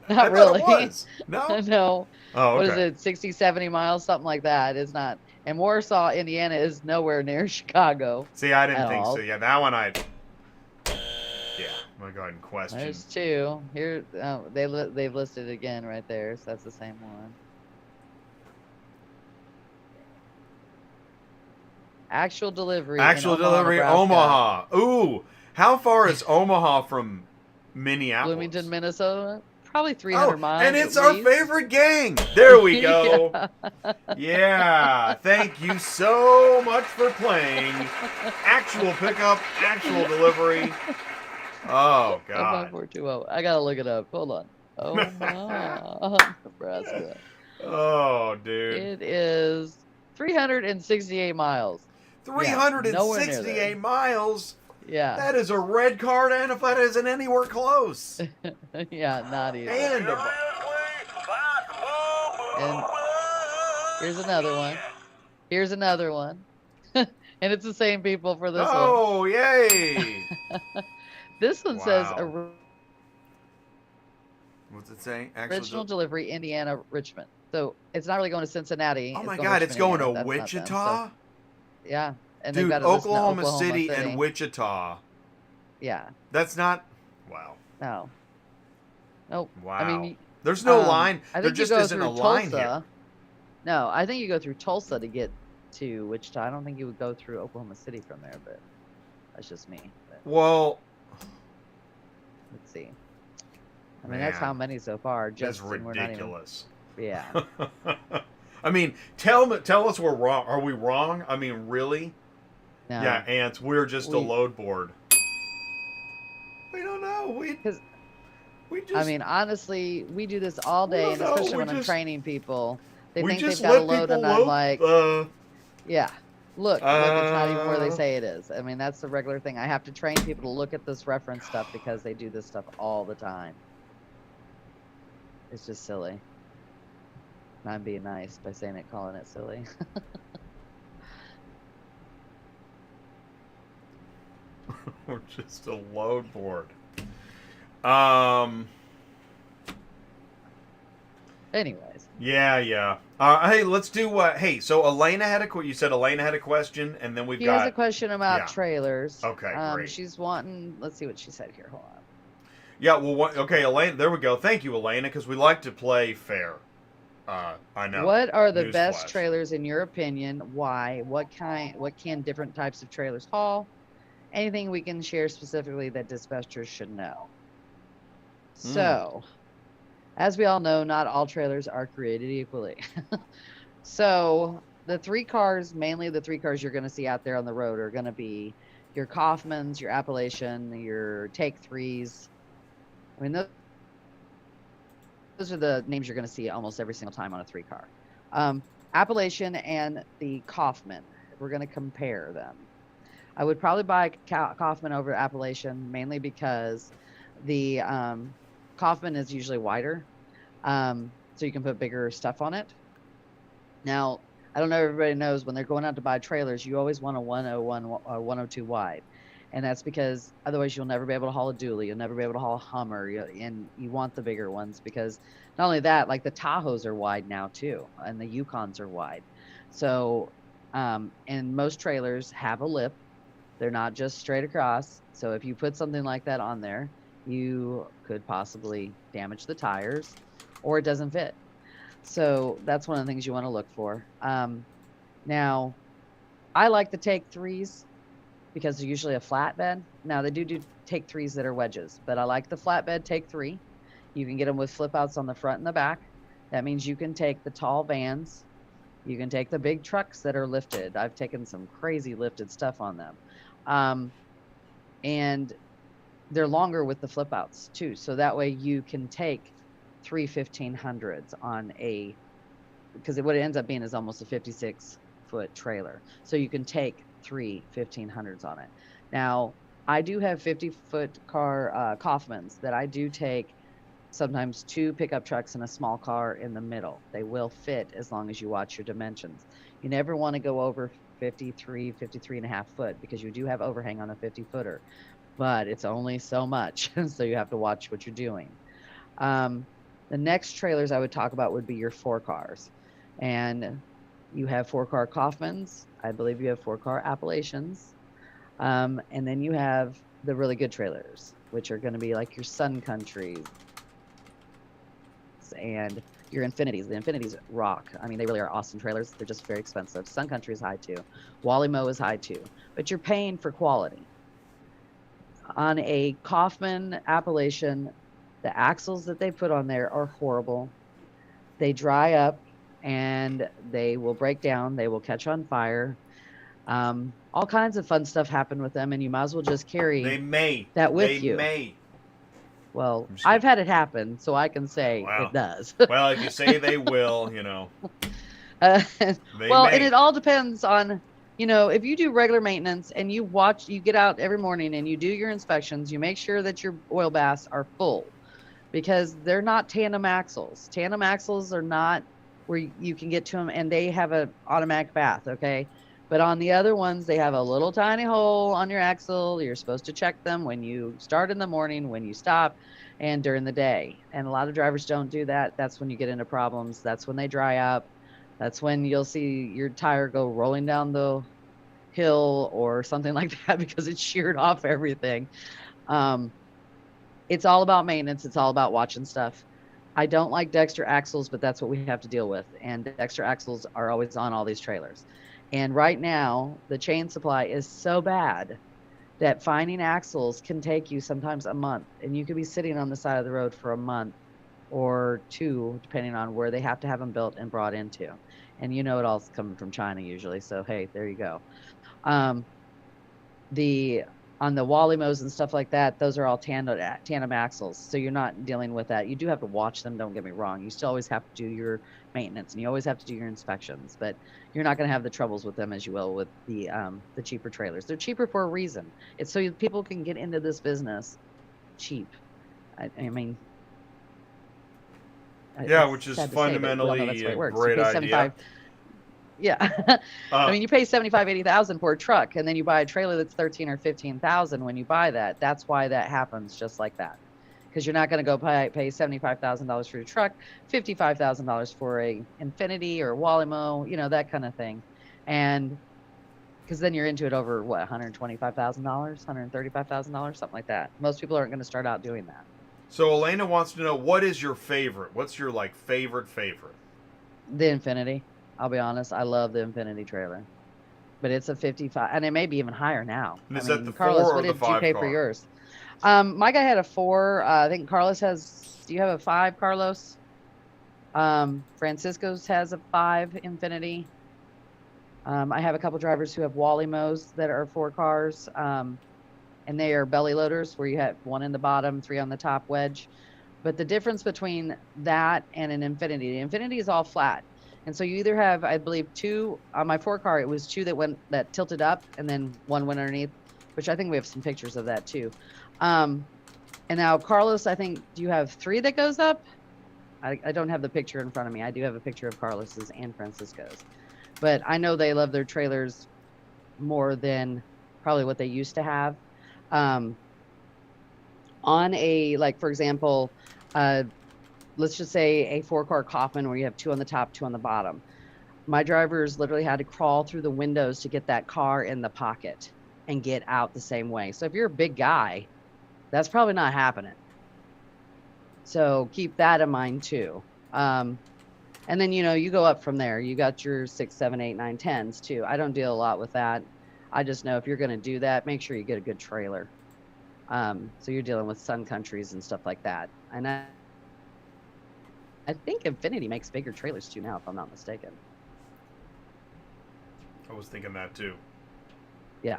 not really. It was. No? No. Oh, okay. What is it, 60, 70 miles, something like that. It's not. And Warsaw, Indiana is nowhere near Chicago. See, I didn't think all. so. Yeah, that one I... Yeah, I'm going to go ahead and question. There's two. Here, they've listed it again right there, so that's the same one. Actual delivery. Actual in Omaha, delivery, Nebraska. Omaha. Ooh, how far is Omaha from Minneapolis. Bloomington, Minnesota. Probably 300 miles. And it's at our least. favorite gang. There we go. Yeah. Yeah. Thank you so much for playing. Actual pickup, actual delivery. Oh, God. 5420. I gotta look it up. Hold on. Omaha, Nebraska. Oh, dude. It is 368 miles. 368 miles? Yeah. That is a red card, and if that isn't anywhere close. Yeah, not even. And And here's another one. Here's another one. And it's the same people for this one. Oh, yay. This one says Wow. What's it say? original delivery, Indiana, Richmond. So it's not really going to Cincinnati. Oh, my going God. to It's Richmond, going to Indiana. That's not Wichita? them, so, yeah. And Dude, they've got to listen to Oklahoma City and Wichita. Yeah. That's not... Wow. No. Nope. Wow. I mean, there's no line. I There think you just go isn't a through line Tulsa. here. No, I think you go through Tulsa to get to Wichita. I don't think you would go through Oklahoma City from there, but that's just me. But Well, let's see. I mean, that's how Man. many so far. that's Just and we're not even- ridiculous. Yeah. I mean, tell us we're wrong. Are we wrong? I mean, really? No. Yeah, ants. We're just a We- load board. We don't know. We 'Cause, just. I mean, honestly, we do this all We day, don't and know, especially we when I'm just- training people. They we think they've just got a let load, people and I'm load. like, yeah. Look, it's not even where they say it is. I mean, that's the regular thing. I have to train people to look at this reference stuff because they do this stuff all the time. It's just silly. And I'm being nice by saying it, calling it silly. We're just a load board. Anyways. Yeah. Hey, let's do. Hey, so Elena had a. You said Elena had a question, and then we've Here's got. a question about yeah. trailers. Okay, great. She's wanting. Let's see what she said here. Hold on. Yeah, well, okay, Elena. There we go. Thank you, Elena, because we like to play fair. I know. What are the Newsflash. best trailers in your opinion? Why? What can different types of trailers haul? Anything we can share specifically that dispatchers should know. So, as we all know, not all trailers are created equally. So, the three cars, mainly the three cars you're going to see out there on the road, are going to be your Kaufmans, your Appalachian, your Take 3s. I mean, those are the names you're going to see almost every single time on a three car. Appalachian and the Kaufman, if we're going to compare them. I would probably buy Kaufman over Appalachian, mainly because the Kaufman is usually wider, so you can put bigger stuff on it. Now, I don't know if everybody knows, when they're going out to buy trailers, you always want a 101 or 102 wide. And that's because otherwise you'll never be able to haul a dually. You'll never be able to haul a Hummer. And you want the bigger ones because not only that, like the Tahoes are wide now too. And the Yukons are wide. So, and most trailers have a lip. They're not just straight across. So if you put something like that on there, you could possibly damage the tires or it doesn't fit. So that's one of the things you want to look for. Now, I like the Take 3s because they're usually a flatbed. Now, they do Take 3s that are wedges, but I like the flatbed Take 3. You can get them with flip outs on the front and the back. That means you can take the tall vans. You can take the big trucks that are lifted. I've taken some crazy lifted stuff on them. And they're longer with the flip outs too. So that way you can take 3 1500s on because what it ends up being is almost a 56-foot trailer. So you can take 3 1500s on it. Now, I do have 50-foot car Kaufmans that I do take sometimes 2 pickup trucks and a small car in the middle. They will fit as long as you watch your dimensions. You never want to go over 53 and a half foot because you do have overhang on a 50-footer, but it's only so much. So you have to watch what you're doing. The next trailers I would talk about would be your 4-cars. And you have 4-car Kaufmans. I believe you have 4-car Appalachians. And then you have the really good trailers, which are going to be like your Sun Countries and your Infinities. The Infinities rock. I mean, they really are awesome trailers. They're just very expensive. Sun Country is high too. Wally Mo is high too. But you're paying for quality. On a Kaufman Appalachian, the axles that they put on there are horrible. They dry up and they will break down. They will catch on fire. All kinds of fun stuff happen with them, and you might as well just carry They may. that with They you. may. Well, I'm just I've kidding. had it happen, so I can say Wow. it does. Well, if you say they will, Uh, they well, may. and it all depends on, if you do regular maintenance and you get out every morning and you do your inspections, you make sure that your oil baths are full, because they're not tandem axles. Tandem axles are not where you can get to them, and they have an automatic bath, okay? But on the other ones, they have a little tiny hole on your axle. You're supposed to check them when you start in the morning, when you stop, and during the day. And a lot of drivers don't do that. That's when you get into problems. That's when they dry up. That's when you'll see your tire go rolling down the hill or something like that because it sheared off everything. Um, it's all about maintenance. It's all about watching stuff. I don't like Dexter axles, but that's what we have to deal with. And Dexter axles are always on all these trailers. And right now, the chain supply is so bad that finding axles can take you sometimes a month. And you could be sitting on the side of the road for a month or two, depending on where they have to have them built and brought into. And it all's coming from China usually. So, hey, there you go. The on the Wallimos and stuff like that, those are all tandem axles. So you're not dealing with that. You do have to watch them, don't get me wrong. You still always have to do your maintenance and you always have to do your inspections, but you're not going to have the troubles with them as you will with the cheaper trailers. They're cheaper for a reason. It's so people can get into this business cheap. I mean, yeah, which is fundamentally a great idea. Yeah. I mean, you pay 75, 80,000 for a truck, and then you buy a trailer that's 13 or 15,000 when you buy that. That's why that happens just like that. Because you're not going to go pay $75,000 for your truck, $55,000 for a Infinity or Wallimo, that kind of thing. And because then you're into it over what, $125,000, $135,000, something like that. Most people aren't going to start out doing that. So Elena wants to know, what is your favorite? What's your favorite? The Infinity. I'll be honest, I love the Infinity trailer, but it's a 55, and it may be even higher now. And is that the Carlos, 4 or the 5 what did you pay car? for yours? My guy had a 4. I think Carlos has. Do you have a 5, Carlos? Francisco's has a 5 Infinity. I have a couple drivers who have Wallimos that are 4 cars, and they are belly loaders where you have 1 in the bottom, 3 on the top wedge. But the difference between that and an Infinity, the Infinity is all flat. And so you either have, I believe, 2 on my 4 car. It was 2 that tilted up, and then 1 went underneath, which I think we have some pictures of that too. And now Carlos, I think, do you have 3 that goes up? I don't have the picture in front of me. I do have a picture of Carlos's and Francisco's, but I know they love their trailers more than probably what they used to have. On a for example, let's just say a 4-car Kaufman where you have 2 on the top, 2 on the bottom. My drivers literally had to crawl through the windows to get that car in the pocket and get out the same way. So if you're a big guy, that's probably not happening. So keep that in mind too. And then, you go up from there. You got your 6, 7, 8, 9, 10s too. I don't deal a lot with that. I just know if you're going to do that, make sure you get a good trailer. So you're dealing with Sun Countries and stuff like that. And I think Infinity makes bigger trailers too now, if I'm not mistaken. I was thinking that too. Yeah.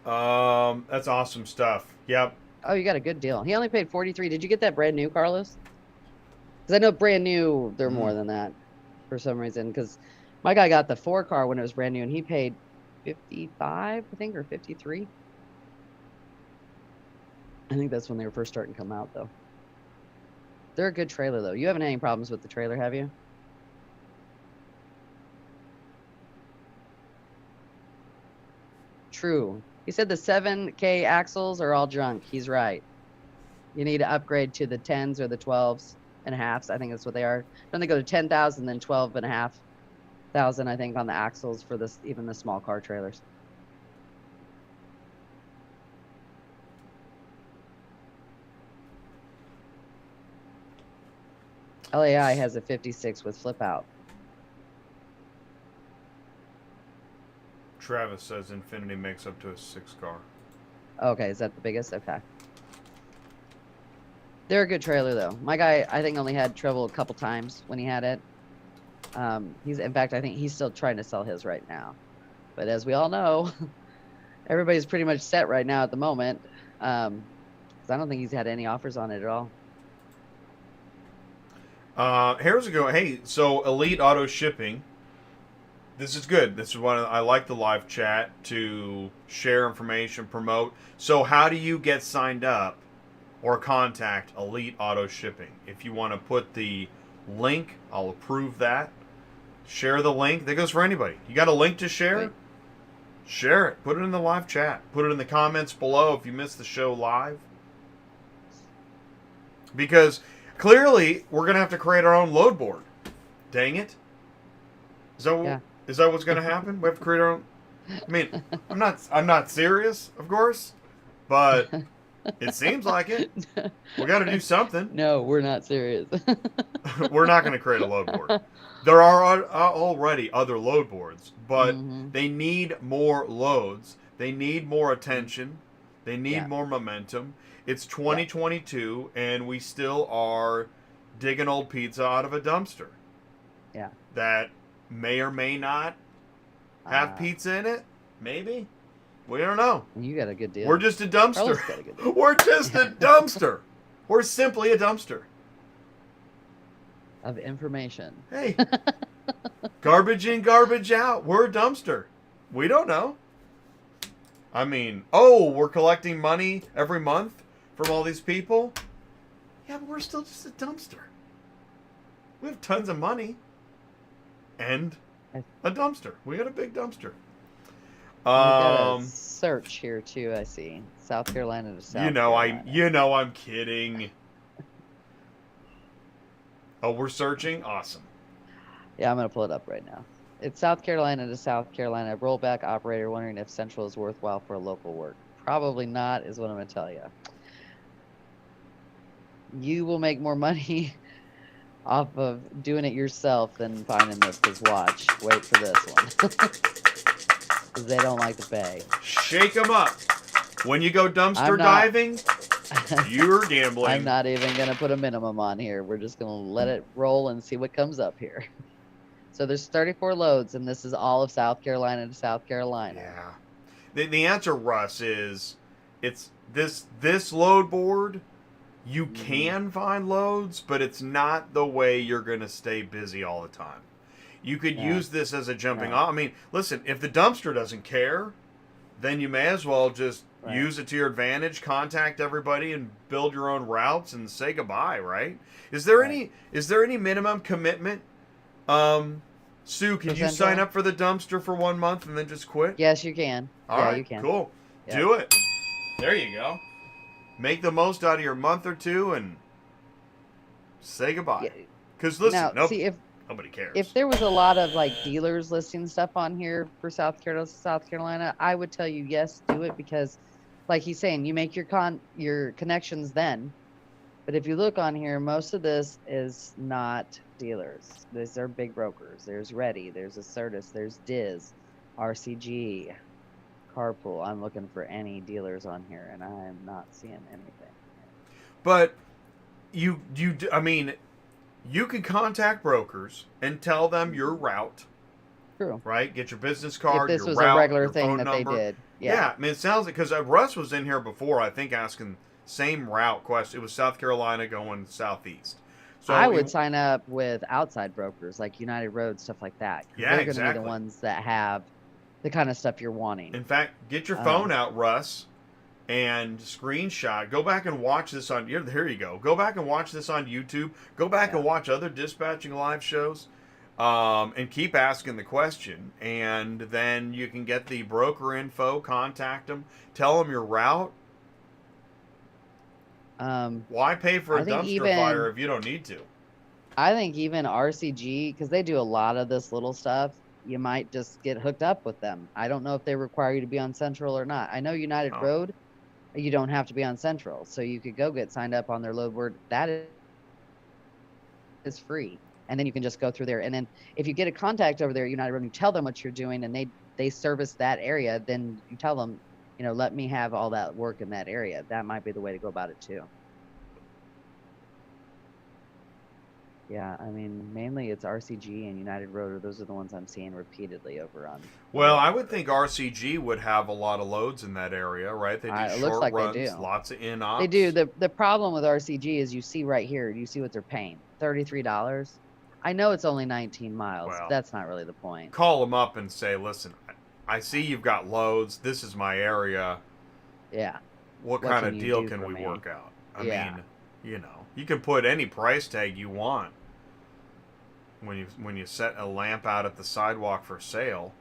That's awesome stuff. Yep. Oh, you got a good deal. He only paid 43. Did you get that brand new, Carlos? Because I know brand new, they're more than that for some reason. Because my guy got the 4 car when it was brand new, and he paid 55, I think, or 53. I think that's when they were first starting to come out, though. They're a good trailer, though. You haven't had any problems with the trailer, have you? True. He said the 7K axles are all junk. He's right. You need to upgrade to the 10s or the 12s and a halves. I think that's what they are. Then they go to 10,000, then 12 and a half thousand, I think, on the axles for this, even the small car trailers. LAI has a 56 with flip out. Travis says Infinity makes up to a 6 car. Okay, is that the biggest? Okay. They're a good trailer though. My guy, I think, only had trouble a couple times when he had it. In fact, I think he's still trying to sell his right now. But as we all know, everybody's pretty much set right now at the moment. 'Cause I don't think he's had any offers on it at all. Here's a go. Hey, so Elite Auto Shipping. This is good. This is one I like the live chat to share information, promote. So how do you get signed up or contact Elite Auto Shipping? If you want to put the link, I'll approve that. Share the link. That goes for anybody. You got a link to share? Right. Share it. Put it in the live chat. Put it in the comments below if you missed the show live. Because clearly we're going to have to create our own load board. Dang it. Is that what's going to happen? We have to create our own. I mean, I'm not serious, of course, but it seems like it. We got to do something. No, we're not serious. We're not going to create a load board. There are already other load boards, but they need more loads. They need more attention. They need more momentum. It's 2022, and we still are digging old pizza out of a dumpster. Yeah. That may or may not have pizza in it. Maybe. We don't know. You got a good deal. We're just a dumpster. Carlos got a good deal. We're just a dumpster. We're simply a dumpster. Of information. Hey. Garbage in, garbage out. We're a dumpster. We don't know. I mean, we're collecting money every month from all these people. Yeah, but we're still just a dumpster. We have tons of money. And a dumpster. We got a big dumpster. We got a search here too. I see South Carolina to South Carolina. I'm kidding. Oh, we're searching. Awesome. Yeah, I'm gonna pull it up right now. It's South Carolina to South Carolina. Rollback operator wondering if Central is worthwhile for a local work. Probably not, is what I'm gonna tell you. You will make more money off of doing it yourself than finding this watch. Wait for this one. Because they don't like to pay. Shake them up. When you go dumpster diving, you're gambling. I'm not even going to put a minimum on here. We're just going to let it roll and see what comes up here. So there's 34 loads, and this is all of South Carolina to South Carolina. Yeah. The answer, Russ, is it's this load board. You can find loads, but it's not the way you're going to stay busy all the time. You could use this as a jumping off. I mean, listen, if the dumpster doesn't care, then you may as well just use it to your advantage, contact everybody, and build your own routes and say goodbye, right? Is there any minimum commitment? Sue, can you sign up for the dumpster for 1 month and then just quit? Yes, you can. All right, you can. Cool. Yep. Do it. There you go. Make the most out of your month or two and say goodbye. Because listen, nobody cares. If there was a lot of like dealers listing stuff on here for South Carolina, I would tell you yes, do it, because like he's saying, you make your connections then. But if you look on here, most of this is not dealers. These are big brokers. There's Ready, there's Assertus, there's Diz, RCG, Carpool. I'm looking for any dealers on here, and I'm not seeing anything. But you can contact brokers and tell them your route. True. Right? Get your business card, if this your was route, a regular your thing phone that number. they did. Yeah, I mean, it sounds like, because Russ was in here before, I think, asking same route question. It was South Carolina going southeast. So I would sign up with outside brokers like United Road, stuff like that. Yeah, they're going to be the ones that have the kind of stuff you're wanting. In fact, get your phone out, Russ, and screenshot. Go back and watch this on. Here you go. Go back and watch this on YouTube. Go back and watch other dispatching live shows, and keep asking the question. And then you can get the broker info. Contact them. Tell them your route. Why pay for a dumpster fire if you don't need to? I think even RCG, because they do a lot of this little stuff, you might just get hooked up with them. I don't know if they require you to be on Central or not. I know United Road, you don't have to be on Central, so you could go get signed up on their load board. That is free, and then you can just go through there. And then if you get a contact over there at United Road, and you tell them what you're doing, and they service that area, then you tell them, you know, let me have all that work in that area. That might be the way to go about it too. Yeah, I mean, mainly it's RCG and United Rotor. Those are the ones I'm seeing repeatedly over on. Well, I would think RCG would have a lot of loads in that area, right? They do It looks short like runs, they do. lots of in-ops. They do. The problem with RCG is you see right here, you see what they're paying, $33. I know it's only 19 miles. Well, That's not really the point. Call them up and say, listen, I see you've got loads. This is my area. Yeah. What kind of deal can we work out? I mean, you know, you can put any price tag you want when you set a lamp out at the sidewalk for sale.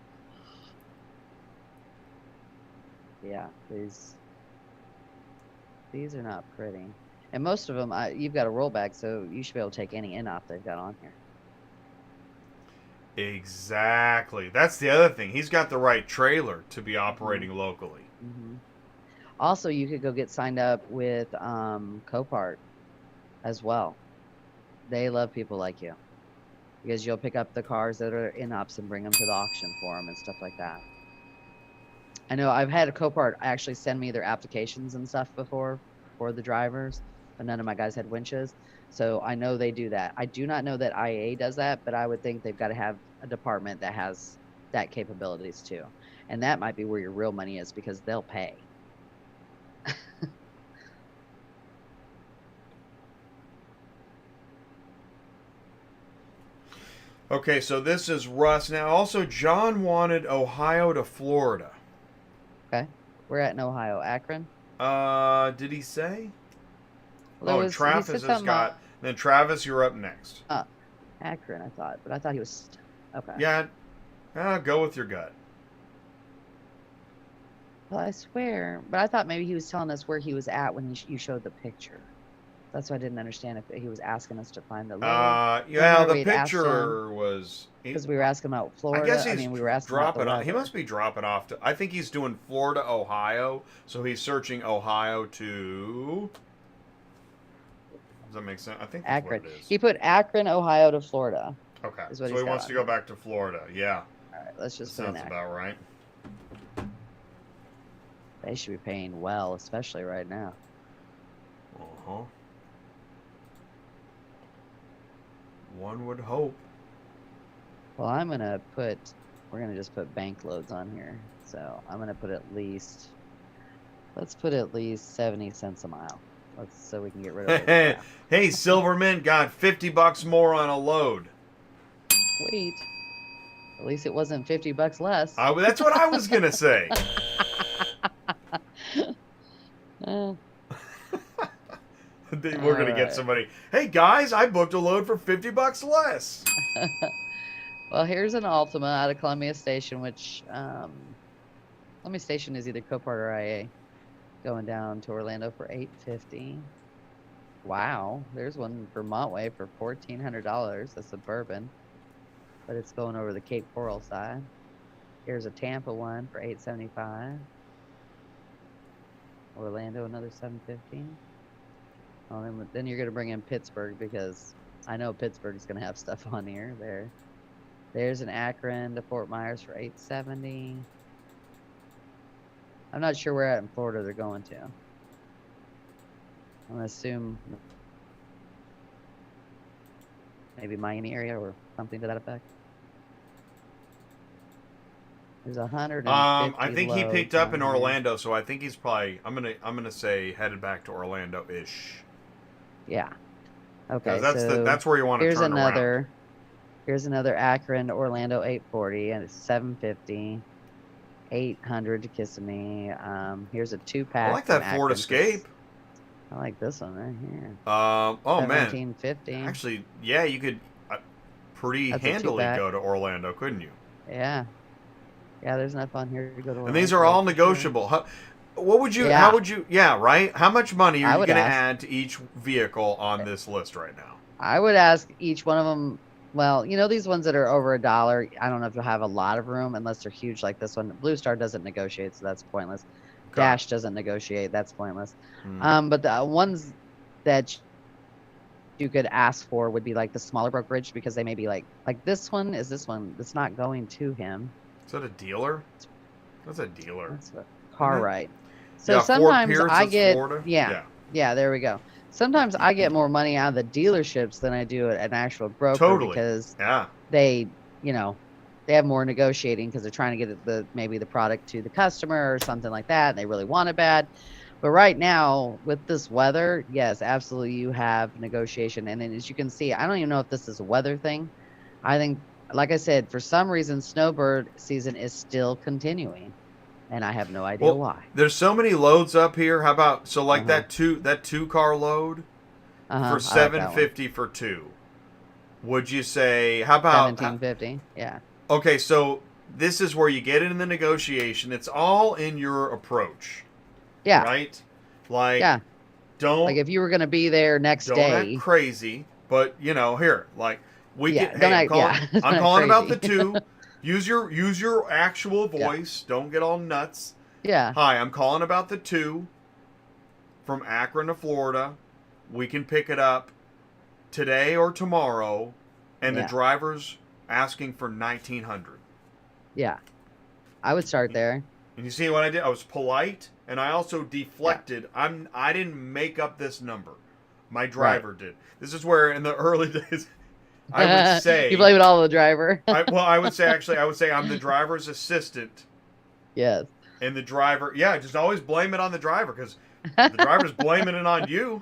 Yeah, these are not pretty, and most of them you've got a rollback, so you should be able to take any in-op they've got on here. Exactly. That's the other thing. He's got the right trailer to be operating locally. Mm-hmm. Also, you could go get signed up with Copart as well. They love people like you because you'll pick up the cars that are in-ops and bring them to the auction for them and stuff like that. I know I've had a Copart actually send me their applications and stuff before for the drivers, but none of my guys had winches. So I know they do that. I do not know that IA does that, but I would think they've got to have a department that has that capabilities too. And that might be where your real money is because they'll pay. Okay, so this is Russ. Now, also, John wanted Ohio to Florida. Okay. We're at in Ohio. Akron? Did he say? Well, Travis has got... Then, Travis, you're up next. Akron, I thought. But I thought he was... Okay. Yeah. Go with your gut. Well, I swear. But I thought maybe he was telling us where he was at when you showed the picture. That's why I didn't understand if he was asking us to find the load. Yeah, the picture was... Because we were asking about Florida. I guess he's we were asking dropping about off. He must be dropping off to... I think he's doing Florida, Ohio. So he's searching Ohio to... Does that make sense? I think that's Akron. what it is. He put Akron, Ohio to Florida. Okay. So he wants to go back to Florida. Yeah. All right, let's just put in Sounds about right. They should be paying well, especially right now. Uh-huh. One would hope. Well, we're going to just put bank loads on here. So I'm going to put let's put at least 70 cents a mile. So we can get rid of it. Hey, Silverman got $50 more on a load. Sweet. At least it wasn't $50 less. That's what I was going to say. We're going to get somebody. Hey, guys, I booked a load for $50 less. Well, here's an Altima out of Columbia Station, which Columbia Station is either Copart or IA. Going down to Orlando for $850. Wow, there's one for Montway for $1,400. A Suburban, but it's going over the Cape Coral side. Here's a Tampa one for $875. Orlando another $750. Oh, then you're gonna bring in Pittsburgh because I know Pittsburgh's gonna have stuff on here. There's an Akron to Fort Myers for $870. I'm not sure where at in Florida they're going to. I'm gonna assume maybe Miami area or something to that effect. There's 150. I think he picked up in Orlando, so I think he's probably. I'm gonna say headed back to Orlando-ish. Yeah. Okay. That's where you want to turn around. Here's another Akron Orlando 840 and it's $750. 800 to Kissimmee. Here's a 2-pack. I like that Ford Escape. I like this one right here. Oh man. $1750. Actually, yeah, you could pretty handily go to Orlando, couldn't you? Yeah. Yeah, there's enough on here to go to Orlando. And these are all negotiable. What would you? Yeah. How would you? Yeah, right. How much money are you going to add to each vehicle on this list right now? I would ask each one of them. Well, you know, these ones that are over $1, I don't know if you'll have a lot of room unless they're huge like this one. Blue Star doesn't negotiate, so that's pointless. Okay. Dash doesn't negotiate, that's pointless. But the ones that you could ask for would be like the smaller brokerage because they may be like this one is this one that's not going to him. Is that a dealer? That's a dealer. That's a car right. So Yeah, Fort sometimes Pierce, I that's get Florida. yeah, there we go. Sometimes I get more money out of the dealerships than I do at an actual broker Totally. because Yeah. they, you know, they have more negotiating because they're trying to get maybe the product to the customer or something like that, and they really want it bad. But right now, with this weather, yes, absolutely, you have negotiation. And then as you can see, I don't even know if this is a weather thing. I think, like I said, for some reason, snowbird season is still continuing, and I have no idea Well, why. there's so many loads up here. How about like Uh-huh. that two car load for I like that one. $750 for two? Would you say how about 1750. Yeah. Okay, so this is where you get into the negotiation. It's all in your approach, Yeah. right? Like Yeah. don't Like if you were going to be there next don't act day. crazy, but here, like we Yeah. get Don't hey, act, yeah. I'm calling about crazy. the two. Use your actual voice. Don't get all nuts. Yeah. Hi, I'm calling about the two from Akron to Florida. We can pick it up today or tomorrow, and the Yeah. driver's asking for $1,900. Yeah. I would start there. And you see what I did? I was polite, and I also deflected. I didn't make up this number. My driver did. This is where in the early days, I would say you blame it all on the driver. I would say I'm the driver's assistant. Yes. And the driver, just always blame it on the driver because the driver's blaming it on you.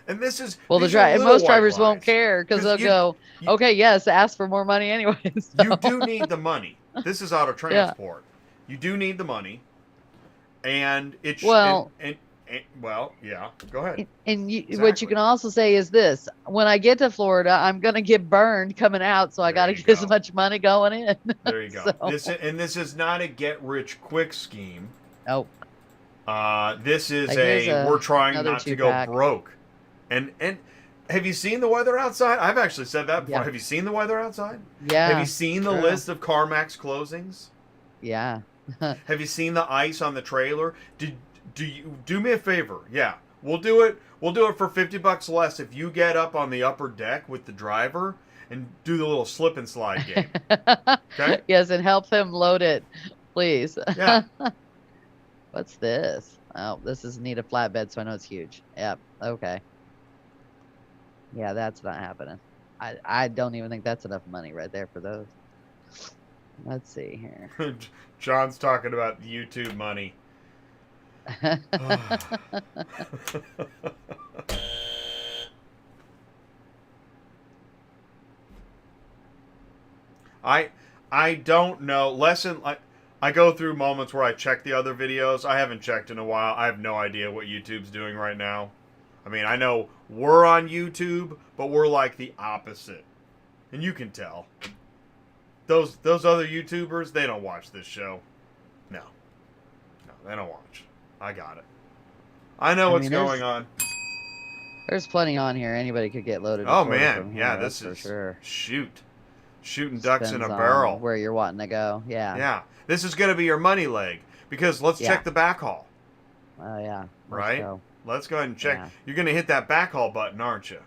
And this is well, most drivers won't care because they'll go, okay, yes, ask for more money anyway. So. You do need the money. This is auto transport. Yeah. You do need the money, and it's well, yeah. Go ahead. And what you can also say is this: when I get to Florida, I'm gonna get burned coming out, so I got to get as much money going in. There you go. So. This is not a get rich quick scheme. Nope. This is we're trying not to go broke. And have you seen the weather outside? I've actually said that before. Yeah. Have you seen the weather outside? Yeah. Have you seen the list of CarMax closings? Yeah. Have you seen the ice on the trailer? Do you do me a favor? Yeah. We'll do it. We'll do it for $50 less if you get up on the upper deck with the driver and do the little slip and slide game. Okay? Yes, and help him load it, please. Yeah. What's this? Oh, this is need a flatbed, so I know it's huge. Yep. Okay. Yeah, that's not happening. I don't even think that's enough money right there for those. Let's see here. John's talking about YouTube money. I don't know. I go through moments where I check the other videos. I haven't checked in a while. I have no idea what YouTube's doing right now. I mean, I know we're on YouTube, but we're like the opposite. And you can tell. Those other YouTubers, they don't watch this show. No, they don't watch. I got it. I know what's going on. There's plenty on here. Anybody could get loaded. Oh, man. Yeah, this is for sure. Shooting ducks in a barrel. Where you're wanting to go. Yeah. Yeah. This is going to be your money leg. Because let's check the backhaul. Oh, yeah. Let's go ahead and check. Yeah. You're going to hit that backhaul button, aren't you?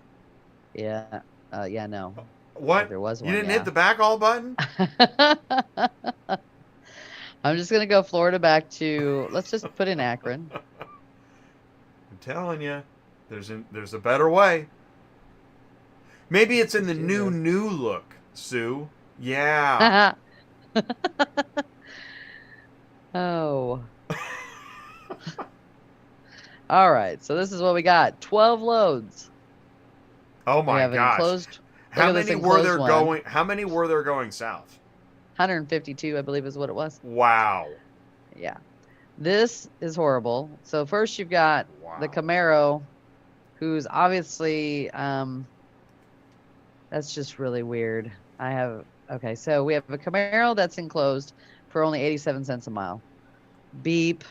Yeah. Yeah, no. What? There was one, you didn't hit the backhaul button? I'm just going to go Florida back to, let's just put in Akron. I'm telling you, there's a better way. Maybe it's in the new look, Sue. Yeah. Oh. All right, so this is what we got. 12 loads. Oh my gosh. How many were there going south? 152, I believe is what it was. Wow. Yeah. This is horrible. So first you've got the Camaro, who's obviously that's just really weird. Okay, so we have a Camaro that's enclosed for only 87 cents a mile. Beep.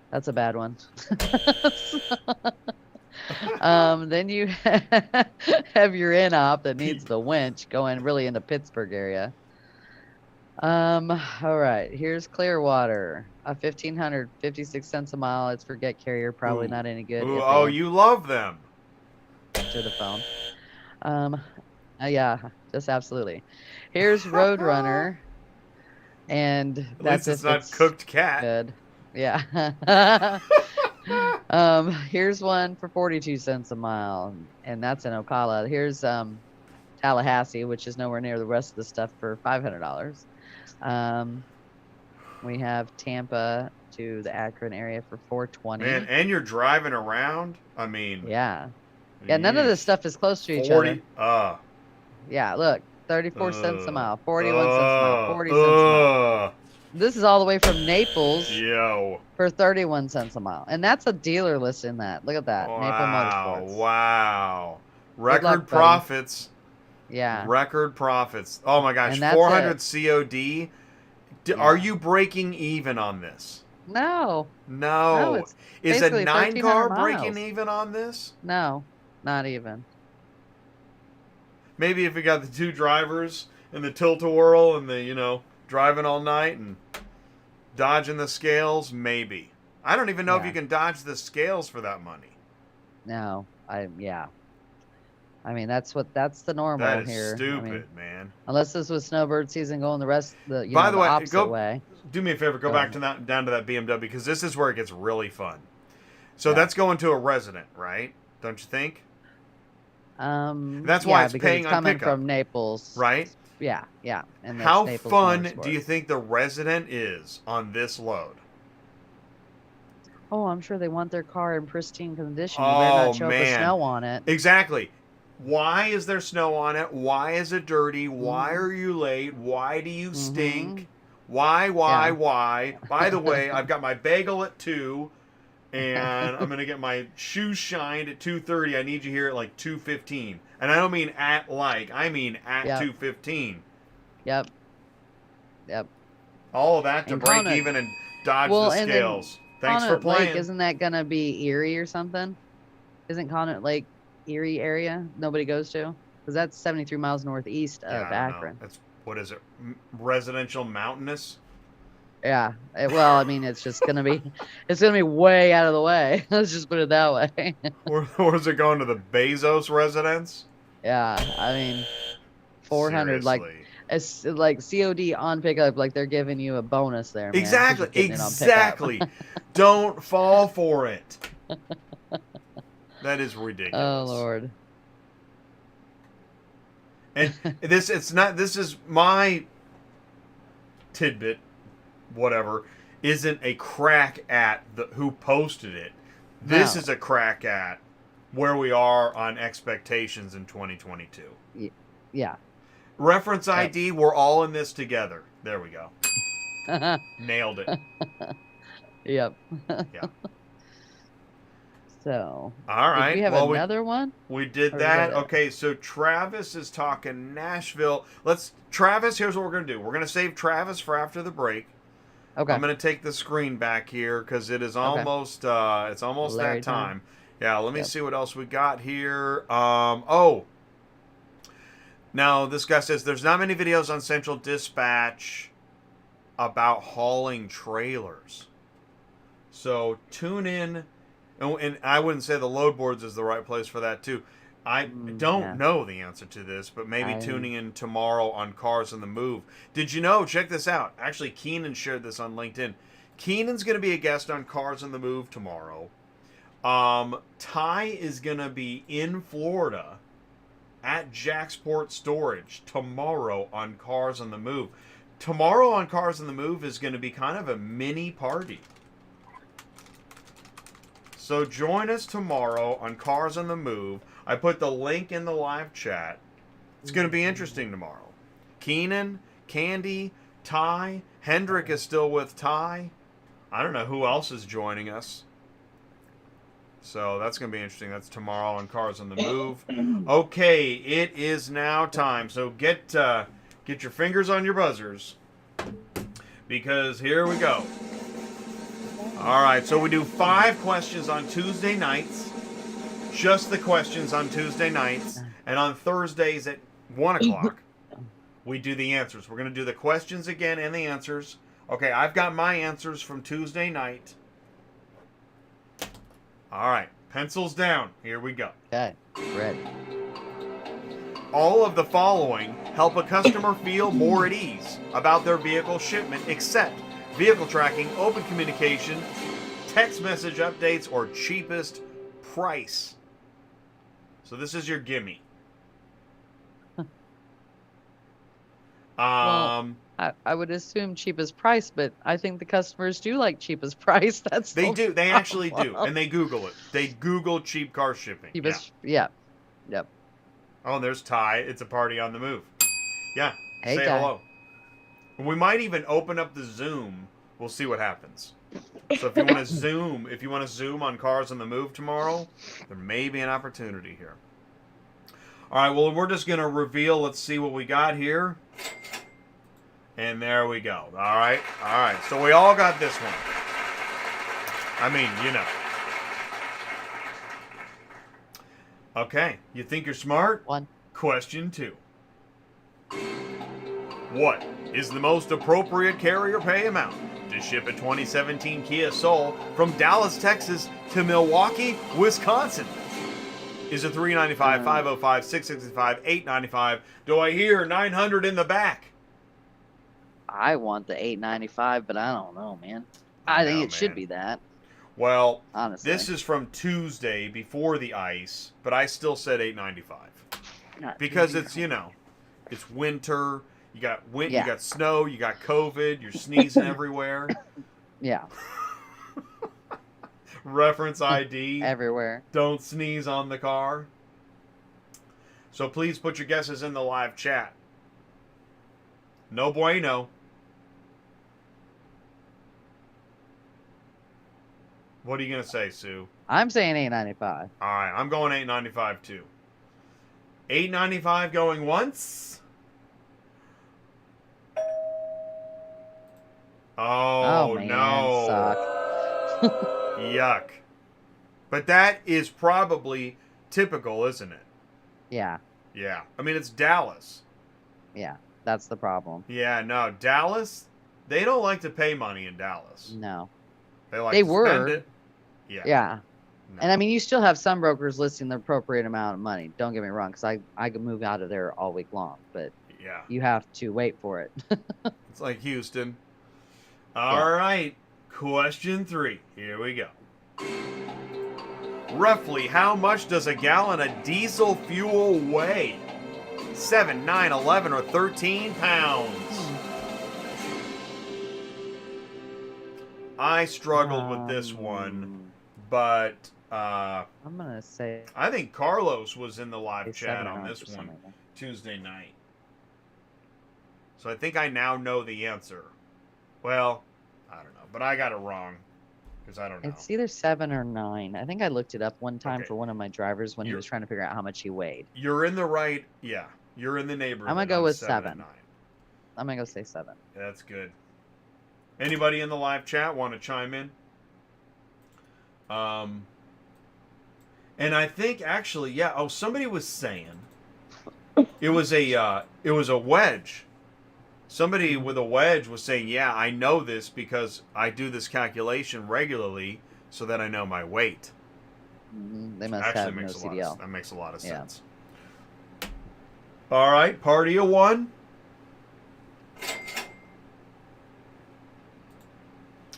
That's a bad one. Then you have your in-op that needs the winch going really into Pittsburgh area. All right, here's Clearwater. A 1,500, 56 cents a mile. It's for Get Carrier, probably not any good. Oh, you love them. To the phone. Yeah, just absolutely. Here's Roadrunner. And At that's least it's if not cooked cat. good. Yeah. Here's one for 42 cents a mile, and that's in Ocala. Here's Tallahassee, which is nowhere near the rest of the stuff, for $500. We have Tampa to the Akron area for $420. Man, and you're driving around. I mean, Yeah. Yeah, none of this stuff is close to each 40. other. Yeah, look, 34 cents a mile, 41 cents a mile, 40 cents a mile. This is all the way from Naples for 31 cents a mile. And that's a dealer listing that. Look at that. Wow. Maple Motorsports. Wow. Good Record luck, buddy. profits. Yeah. Record profits. Oh my gosh, And that's 400 it. COD. Yeah. Are you breaking even on this? No. No. It's Is a basically 9-car 1,300 breaking miles. even on this? No, not even. Maybe if you got the two drivers and the tilt-a-whirl and the, driving all night and dodging the scales, maybe. I don't even know if Yeah. you can dodge the scales for that money. No, yeah. I mean, that's the normal That is here. stupid, I mean, man. unless this was snowbird season going the rest the By the way, opposite way. Do me a favor, go Go back ahead. to that down to that BMW, because this is where it gets really fun. So Yeah. that's going to a resident, right? Don't you think? That's Yeah, why it's because paying it's on coming pickup, from Naples. right? Yeah. And that's How Naples fun Motorsports. do you think the resident is on this load? Oh, I'm sure they want their car in pristine condition. You better not show up with snow on it. Exactly. Why is there snow on it? Why is it dirty? Why are you late? Why do you stink? Why? By the way, I've got my bagel at 2, and I'm going to get my shoes shined at 2:30. I need you here at like 2:15. And I don't mean I mean at 2:15. Yep. All of that to And break Conant- even and dodge Well, the and then scales. Thanks for Conant playing. Lake, isn't that gonna be Erie or something? Isn't Conant Lake Erie area nobody goes to? Because that's 73 miles northeast Yeah, of I don't know. Akron. That's, what is it? Residential mountainous? Yeah. Well, I mean, it's gonna be way out of the way. Let's just put it that way. Or is it going to the Bezos residence? Yeah. I mean, 400 Seriously. it's like COD on pickup, like they're giving you a bonus there, man. 'cause Exactly. you're getting it on pickup. Exactly. Don't fall for it. That is ridiculous. Oh Lord. And this is my tidbit, whatever, isn't a crack at who posted it. This No. is a crack at where we are on expectations in 2022. Yeah. Reference ID, we're all in this together. There we go. Nailed it. Yep. Yeah. So. All right. Did we have well, another one? we did Or that. is that it? Okay, so Travis is talking Nashville. Travis, here's what we're going to do. We're going to save Travis for after the break. Okay. I'm going to take the screen back here because it is almost it's almost Larry that time. time. Yeah, let me Yep. see what else we got here. Now this guy says there's not many videos on Central Dispatch about hauling trailers. So tune in, and I wouldn't say the load boards is the right place for that too. I don't know the answer to this, but maybe tuning in tomorrow on Cars on the Move. Did you know? Check this out. Actually, Keenan shared this on LinkedIn. Keenan's going to be a guest on Cars on the Move tomorrow. Ty is going to be in Florida at Jacksport Storage tomorrow on Cars on the Move. Tomorrow on Cars on the Move is going to be kind of a mini party. So join us tomorrow on Cars on the Move. I put the link in the live chat. It's going to be interesting tomorrow. Keenan, Candy, Ty, Hendrick is still with Ty. I don't know who else is joining us. So that's going to be interesting. That's tomorrow on Cars on the Move. Okay, it is now time. So get your fingers on your buzzers, because here we go. All right, so we do 5 questions on Tuesday nights. Just the questions on Tuesday nights. And on Thursdays at 1 o'clock, we do the answers. We're going to do the questions again and the answers. Okay, I've got my answers from Tuesday night. All right, pencils down. Here we go. Okay. Ready. All of the following help a customer feel more at ease about their vehicle shipment, except vehicle tracking, open communication, text message updates, or cheapest price. So this is your gimme. Well, I would assume cheapest price, but I think the customers do like cheapest price. That's They the do. They actually do, problem. and they Google it. They Google cheap car shipping. Cheapest, yeah. Yep. Oh, and there's Ty. It's a party on the move. Yeah. Hey, Say Ty. hello. We might even open up the Zoom. We'll see what happens. So if you want to zoom on cars on the move tomorrow, there may be an opportunity here. All right. Well, we're just gonna reveal. Let's see what we got here. And there we go. All right. All right. So we all got this one. I mean, you know. Okay. You think you're smart? One. Question 2. What is the most appropriate carrier pay amount to ship a 2017 Kia Soul from Dallas, Texas to Milwaukee, Wisconsin? Is it $395, $505, $665, $895? Do I hear 900 in the back? I want the $895, but I don't know, man. I think it should be that. Well, honestly, this is from Tuesday before the ice, but I still said $895 because it's, you know, it's winter. You got you got snow, you got COVID, you're sneezing everywhere. Yeah. Reference ID everywhere. Don't sneeze on the car. So please put your guesses in the live chat. No bueno. What are you going to say, Sue? I'm saying $895. All right, I'm going $895 too. $895 going once. Oh man, no. Suck. Yuck. But that is probably typical, isn't it? Yeah. Yeah. I mean, it's Dallas. Yeah, that's the problem. Yeah, no. Dallas, they don't like to pay money in Dallas. No. They like to spend it. Yeah. Yeah. No. And I mean, you still have some brokers listing the appropriate amount of money. Don't get me wrong, because I could move out of there all week long, but yeah, you have to wait for it. It's like Houston. All right. Question 3. Here we go. Roughly, how much does a gallon of diesel fuel weigh? 7, 9, 11, or 13 pounds? I struggled with this one, but I'm gonna say I think Carlos was in the live chat 7 on ounce this or one something like Tuesday night. So I think I now know the answer. Well, I don't know, but I got it wrong because I don't know. It's either 7 or 9. I think I looked it up one time Okay. for one of my drivers when he was trying to figure out how much he weighed. You're in the right, yeah. You're in the neighborhood. I'm gonna go on with 7 and 7. 9. I'm gonna go say 7. That's good. Anybody in the live chat want to chime in? And I think actually, yeah. Oh, somebody was saying it was a wedge. Somebody with a wedge was saying, yeah, I know this because I do this calculation regularly so that I know my weight. They must Actually have no makes CDL. that makes a lot of sense. All right, party of 1.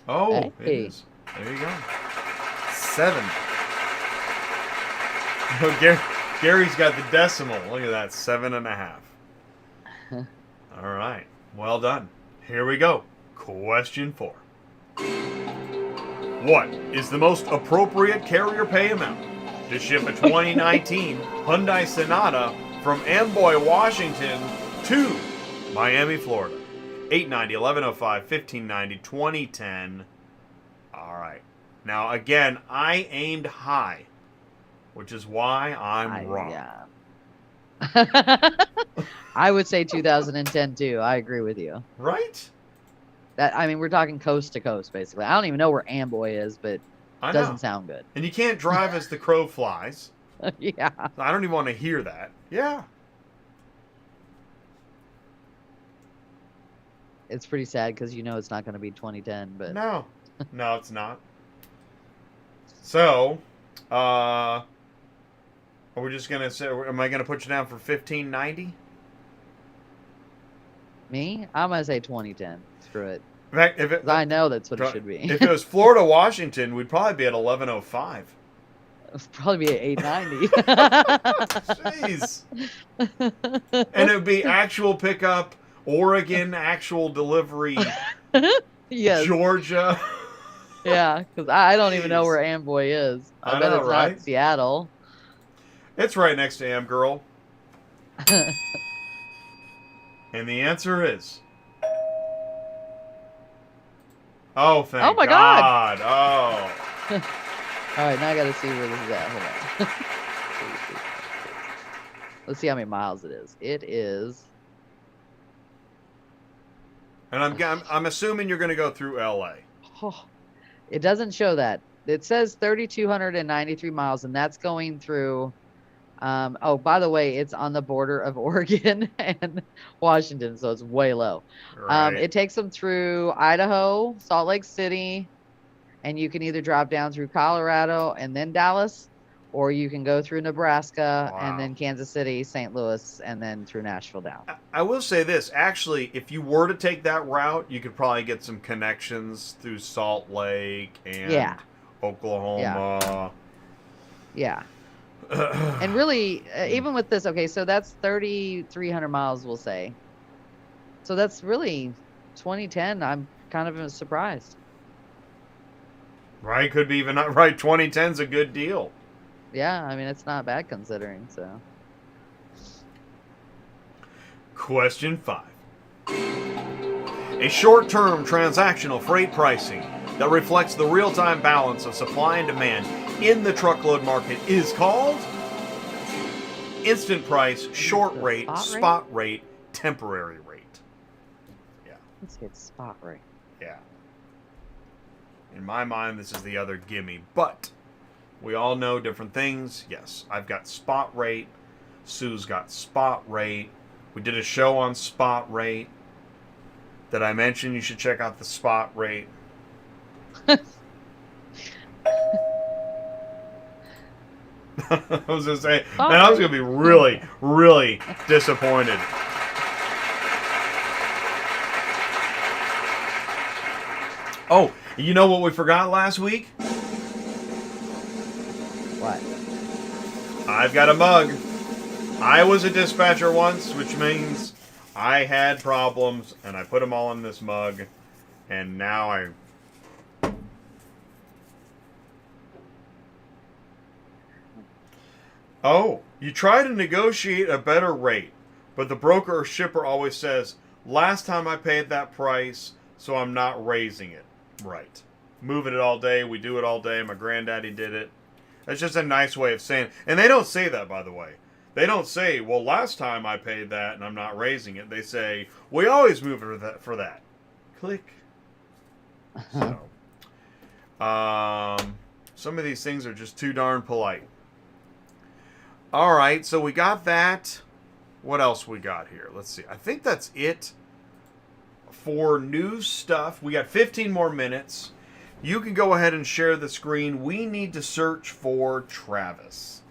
Oh, it Hey. is. There you go. 7. Oh, Gary's got the decimal. Look at that, 7.5. All right, well done. Here we go. Question 4. What is the most appropriate carrier pay amount to ship a 2019 Hyundai Sonata from Amboy, Washington to Miami, Florida? $890, $1105, $1590, $2010. All right. Now, again, I aimed high, which is why I'm wrong. Yeah. I would say 2010 too. I agree with you. Right? I mean, we're talking coast to coast, basically. I don't even know where Amboy is, but it doesn't sound good. And you can't drive as the crow flies. Yeah. I don't even want to hear that. Yeah. It's pretty sad because you know it's not going to be 2010, but No, it's not. So, Are we just gonna say? Am I gonna put you down for 1590? Me? I'm gonna say 2010. Screw it. In fact, if it, 'Cause I know that's what it should be. if it was Florida, Washington, we'd probably be at 1105. It'd probably be at 890. Jeez. And it would be actual pickup, Oregon, actual delivery, Yes. Georgia. Yeah, because I don't even know Jeez. where Amboy is. I bet know, it's right? not Seattle. It's right next to Am Girl. And the answer is. Oh, thank my God. Oh. All right, now I gotta see where this is at. Hold on. Let's see how many miles it is. It is. And I'm assuming you're going to go through LA. Oh, it doesn't show that. It says 3,293 miles, and that's going through. Oh, by the way, it's on the border of Oregon and Washington, so it's way low. Right. It takes them through Idaho, Salt Lake City, and you can either drop down through Colorado and then Dallas, or you can go through Nebraska and then Kansas City, St. Louis, and then through Nashville down. I will say this. Actually, if you were to take that route, you could probably get some connections through Salt Lake and Oklahoma. Yeah. And really, even with this, okay, so that's 3,300 miles, we'll say. So that's really 2010. I'm kind of surprised. Right, could be even not right. 2010's a good deal. Yeah, I mean, it's not bad considering, so. Question 5. A short-term transactional freight pricing that reflects the real-time balance of supply and demand in the truckload market is called instant price, short rate, spot rate, temporary rate. Yeah. Let's hit spot rate. Yeah. In my mind, this is the other gimme, but we all know different things. Yes, I've got spot rate. Sue's got spot rate. We did a show on spot rate. Did I mention you should check out the spot rate? I was going to say, man, I was going to be really, really disappointed. Oh, you know what we forgot last week? What? I've got a mug. I was a dispatcher once, which means I had problems, and I put them all in this mug, and now I... Oh, you try to negotiate a better rate, but the broker or shipper always says, last time I paid that price, so I'm not raising it. Right. Moving it all day, we do it all day, my granddaddy did it. That's just a nice way of saying, and they don't say that, by the way. They don't say, well, last time I paid that and I'm not raising it. They say, we always move it for that. Click. So, some of these things are just too darn polite. All right, so we got that. What else we got here? Let's see. I think that's it for news stuff. We got 15 more minutes. You can go ahead and share the screen. We need to search for Travis.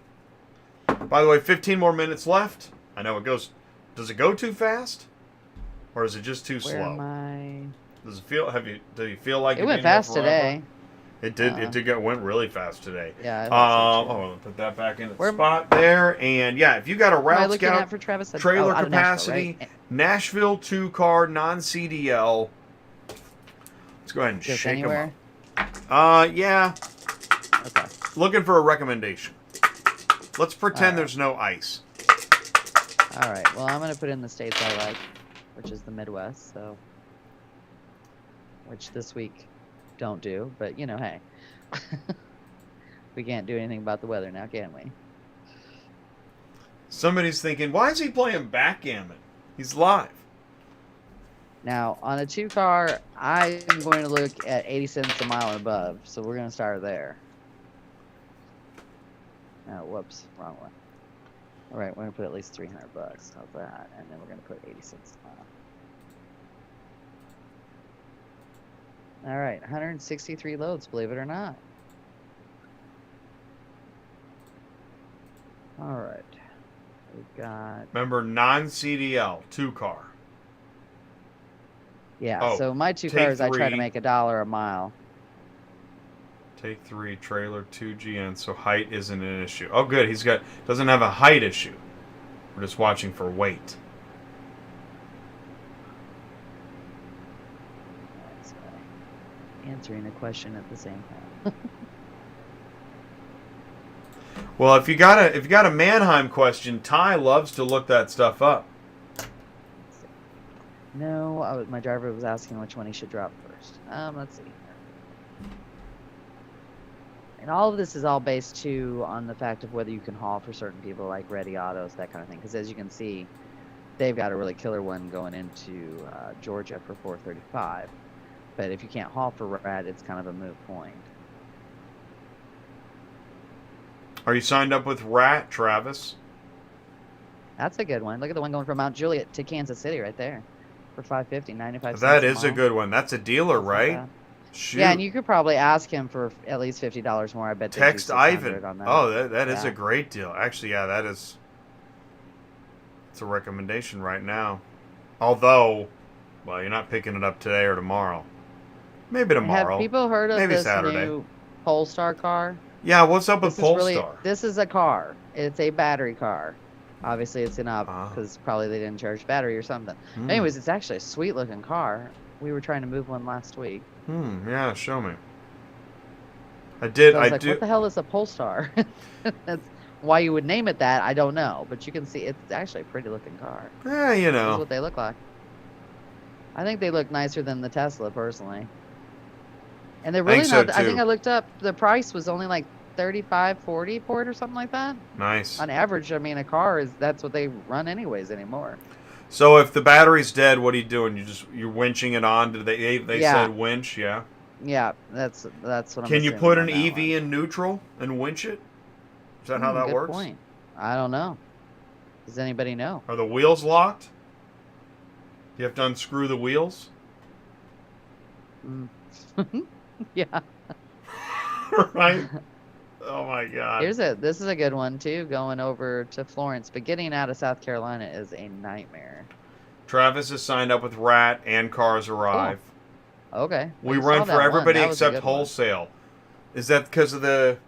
By the way, 15 more minutes left. I know it goes... Does it go too fast? Or is it just too slow? Where am I? Does it feel... Do you feel like it went fast today? It did. It went really fast today. Yeah. I'll put that back in its spot there. And yeah, if you got a Route Scout for Travis? trailer capacity, Nashville 2-car non-CDL, let's go ahead and Just shake anywhere? them up. Yeah. Okay. Looking for a recommendation. Let's pretend there's no ice. All right. Well, I'm gonna put in the states I like, which is the Midwest. So, which this week don't do, but you know, hey, we can't do anything about the weather now, can we? Somebody's thinking, why is he playing backgammon? He's live. Now, on a 2-car, I'm going to look at 80 cents a mile and above, so we're going to start there. Oh, whoops, wrong one. All right, we're going to put at least $300. How's that? And then we're going to put 80 cents a mile. All right, 163 loads, believe it or not. All right. We've got... Remember, non-CDL, 2-car. Yeah, Oh, so my 2 take cars, I try to 3. make $1 a mile. Take 3, trailer 2GN, so height isn't an issue. Oh, good. Doesn't have a height issue. We're just watching for weight. That's answering a question at the same time. Well, if you got a Mannheim question, Ty loves to look that stuff up. No, my driver was asking which one he should drop first. Let's see. And all of this is all based too on the fact of whether you can haul for certain people like Ready Autos, that kind of thing. Because as you can see, they've got a really killer one going into Georgia for $435. But if you can't haul for Rat, it's kind of a moot point. Are you signed up with Rat, Travis? That's a good one. Look at the one going from Mount Juliet to Kansas City right there for $550, 95 cents That a is a mile. good one. That's a dealer, That's not right? bad. Shoot. Yeah, and you could probably ask him for at least $50 more. I bet they'd do Text Ivan. $600 on that. Oh, that is Yeah. a great deal. Actually, yeah, it's a recommendation right now. Although, well, you're not picking it up today or tomorrow. Maybe tomorrow. Have people heard of Maybe this Saturday. new Polestar car? Yeah, what's up with This is really, Polestar? this is a car. It's a battery car. Obviously, it's in up Ah. because probably they didn't charge battery or something. Hmm. Anyways, it's actually a sweet looking car. We were trying to move one last week. Yeah, show me. I So I was like, do. what the hell is a Polestar? That's why you would name it that. I don't know, but you can see it's actually a pretty looking car. Yeah, you This is know. what they look like. I think they look nicer than the Tesla, personally. And they're I think really so, not. I think too. I looked up. The price was only like 35, 40 for it or something like that. Nice. On average, I mean, a car that's what they run anyways anymore. So if the battery's dead, what are you doing? You're winching it on? Did they Yeah. said winch? Yeah. Yeah, that's what I'm. Can you assuming put on an that EV one. in neutral and winch it? Is that how that Good works? point. I don't know. Does anybody know? Are the wheels locked? You have to unscrew the wheels? Mm. Yeah. Right? Oh my god. This is a good one too, going over to Florence, but getting out of South Carolina is a nightmare. Travis is signed up with Rat and Cars Arrive. Okay. We I saw run that for one. everybody That was a except good one. wholesale. Is that because of the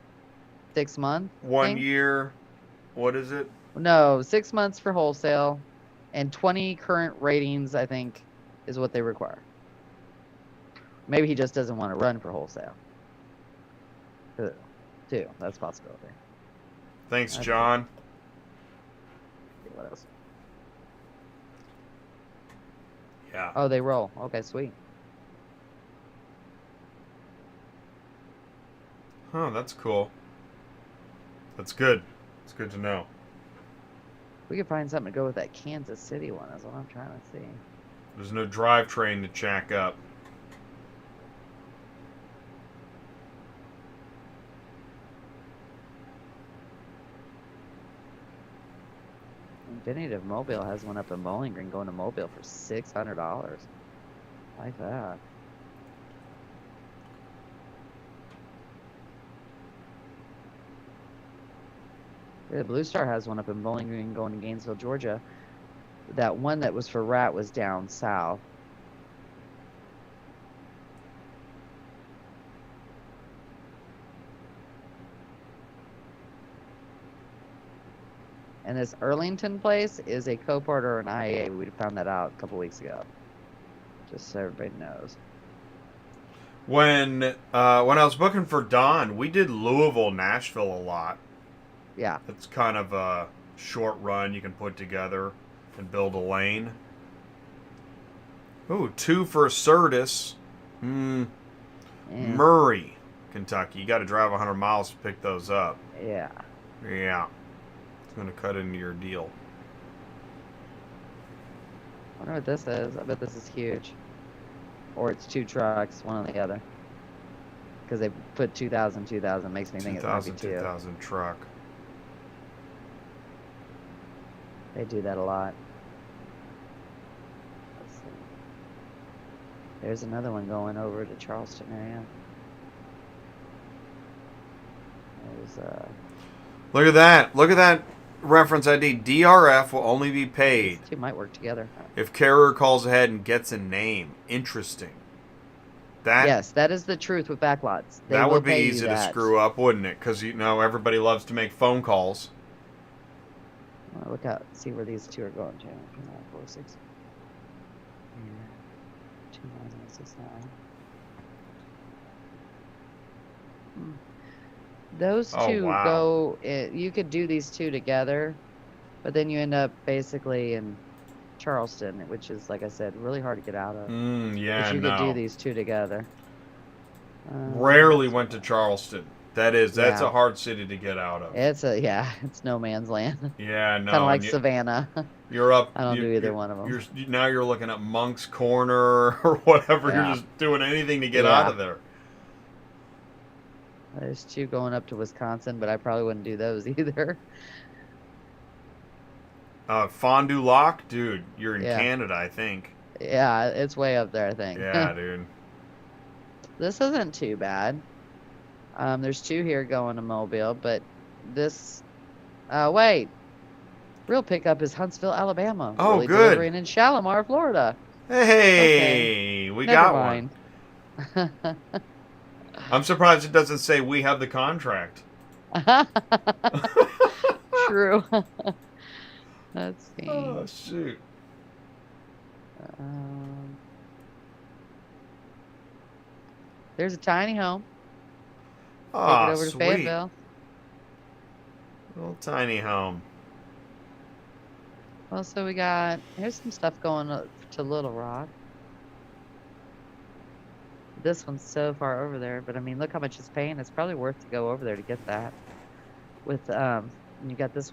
6 month 1 thing? year? What is it? No, 6 months for wholesale and 20 current ratings, I think, is what they require. Maybe he just doesn't want to run for wholesale. Too. That's a possibility. Thanks, Okay. John. What else? Yeah. Oh, they roll. Okay, sweet. Oh, that's cool. That's good. It's good to know. We could find something to go with that Kansas City one. That's what I'm trying to see. There's no drivetrain to jack up. Infinitive Mobile has one up in Bowling Green going to Mobile for $600. Like that. Yeah, Blue Star has one up in Bowling Green going to Gainesville, Georgia. That one that was for Rat was down south. And this Earlington place is a Copart or an IA. We found that out a couple weeks ago. Just so everybody knows. When I was booking for Don, we did Louisville, Nashville a lot. Yeah. It's kind of a short run you can put together and build a lane. Ooh, 2 for Certus. Yeah. Murray, Kentucky. You got to drive 100 miles to pick those up. Yeah. Yeah. It's going to cut into your deal. I wonder what this is. I bet this is huge. Or it's 2 trucks, one or the other. Because they put 2,000, 2,000. Makes me think it might be 2. 2000 truck. They do that a lot. Let's see. There's another one going over to Charleston area. There's Look at that. Look at that reference ID DRF will only be paid These two might work together. if carrier calls ahead and gets a name. Interesting. Yes, that is the truth with backlots. They That will would be pay you easy to that. screw up, wouldn't it? Because, you know, everybody loves to make phone calls. Look out, see where these two are going to. 4, 6. 2, 9, 6, 9. Those Oh, two wow. go. You could do these two together, but then you end up basically in Charleston, which is, like I said, really hard to get out of. Yeah, But you no. could do these two together. Rarely went to Charleston. That's Yeah. a hard city to get out of. It's it's no man's land. Yeah, no. Kind of like and Savannah. you're up. I don't do either one of them. Now you're looking at Monk's Corner or whatever. Yeah. You're just doing anything to get Yeah. out of there. There's two going up to Wisconsin, but I probably wouldn't do those either. Fond du Lac, dude, you're in Yeah. Canada, I think. Yeah, it's way up there, I think. Yeah, dude. This isn't too bad. There's two here going to Mobile, but this... wait. Real pickup is Huntsville, Alabama. Oh, really good. Delivering in Shalimar, Florida. Hey, we Never got mind. one. I'm surprised it doesn't say we have the contract. True. Let's see. Oh, shoot. There's a tiny home. Take Oh, it over to sweet. Fayetteville. Little tiny home. Well, so we got, here's some stuff going to Little Rock. This one's so far over there, but I mean, look how much it's paying. It's probably worth to go over there to get that. With, you got this.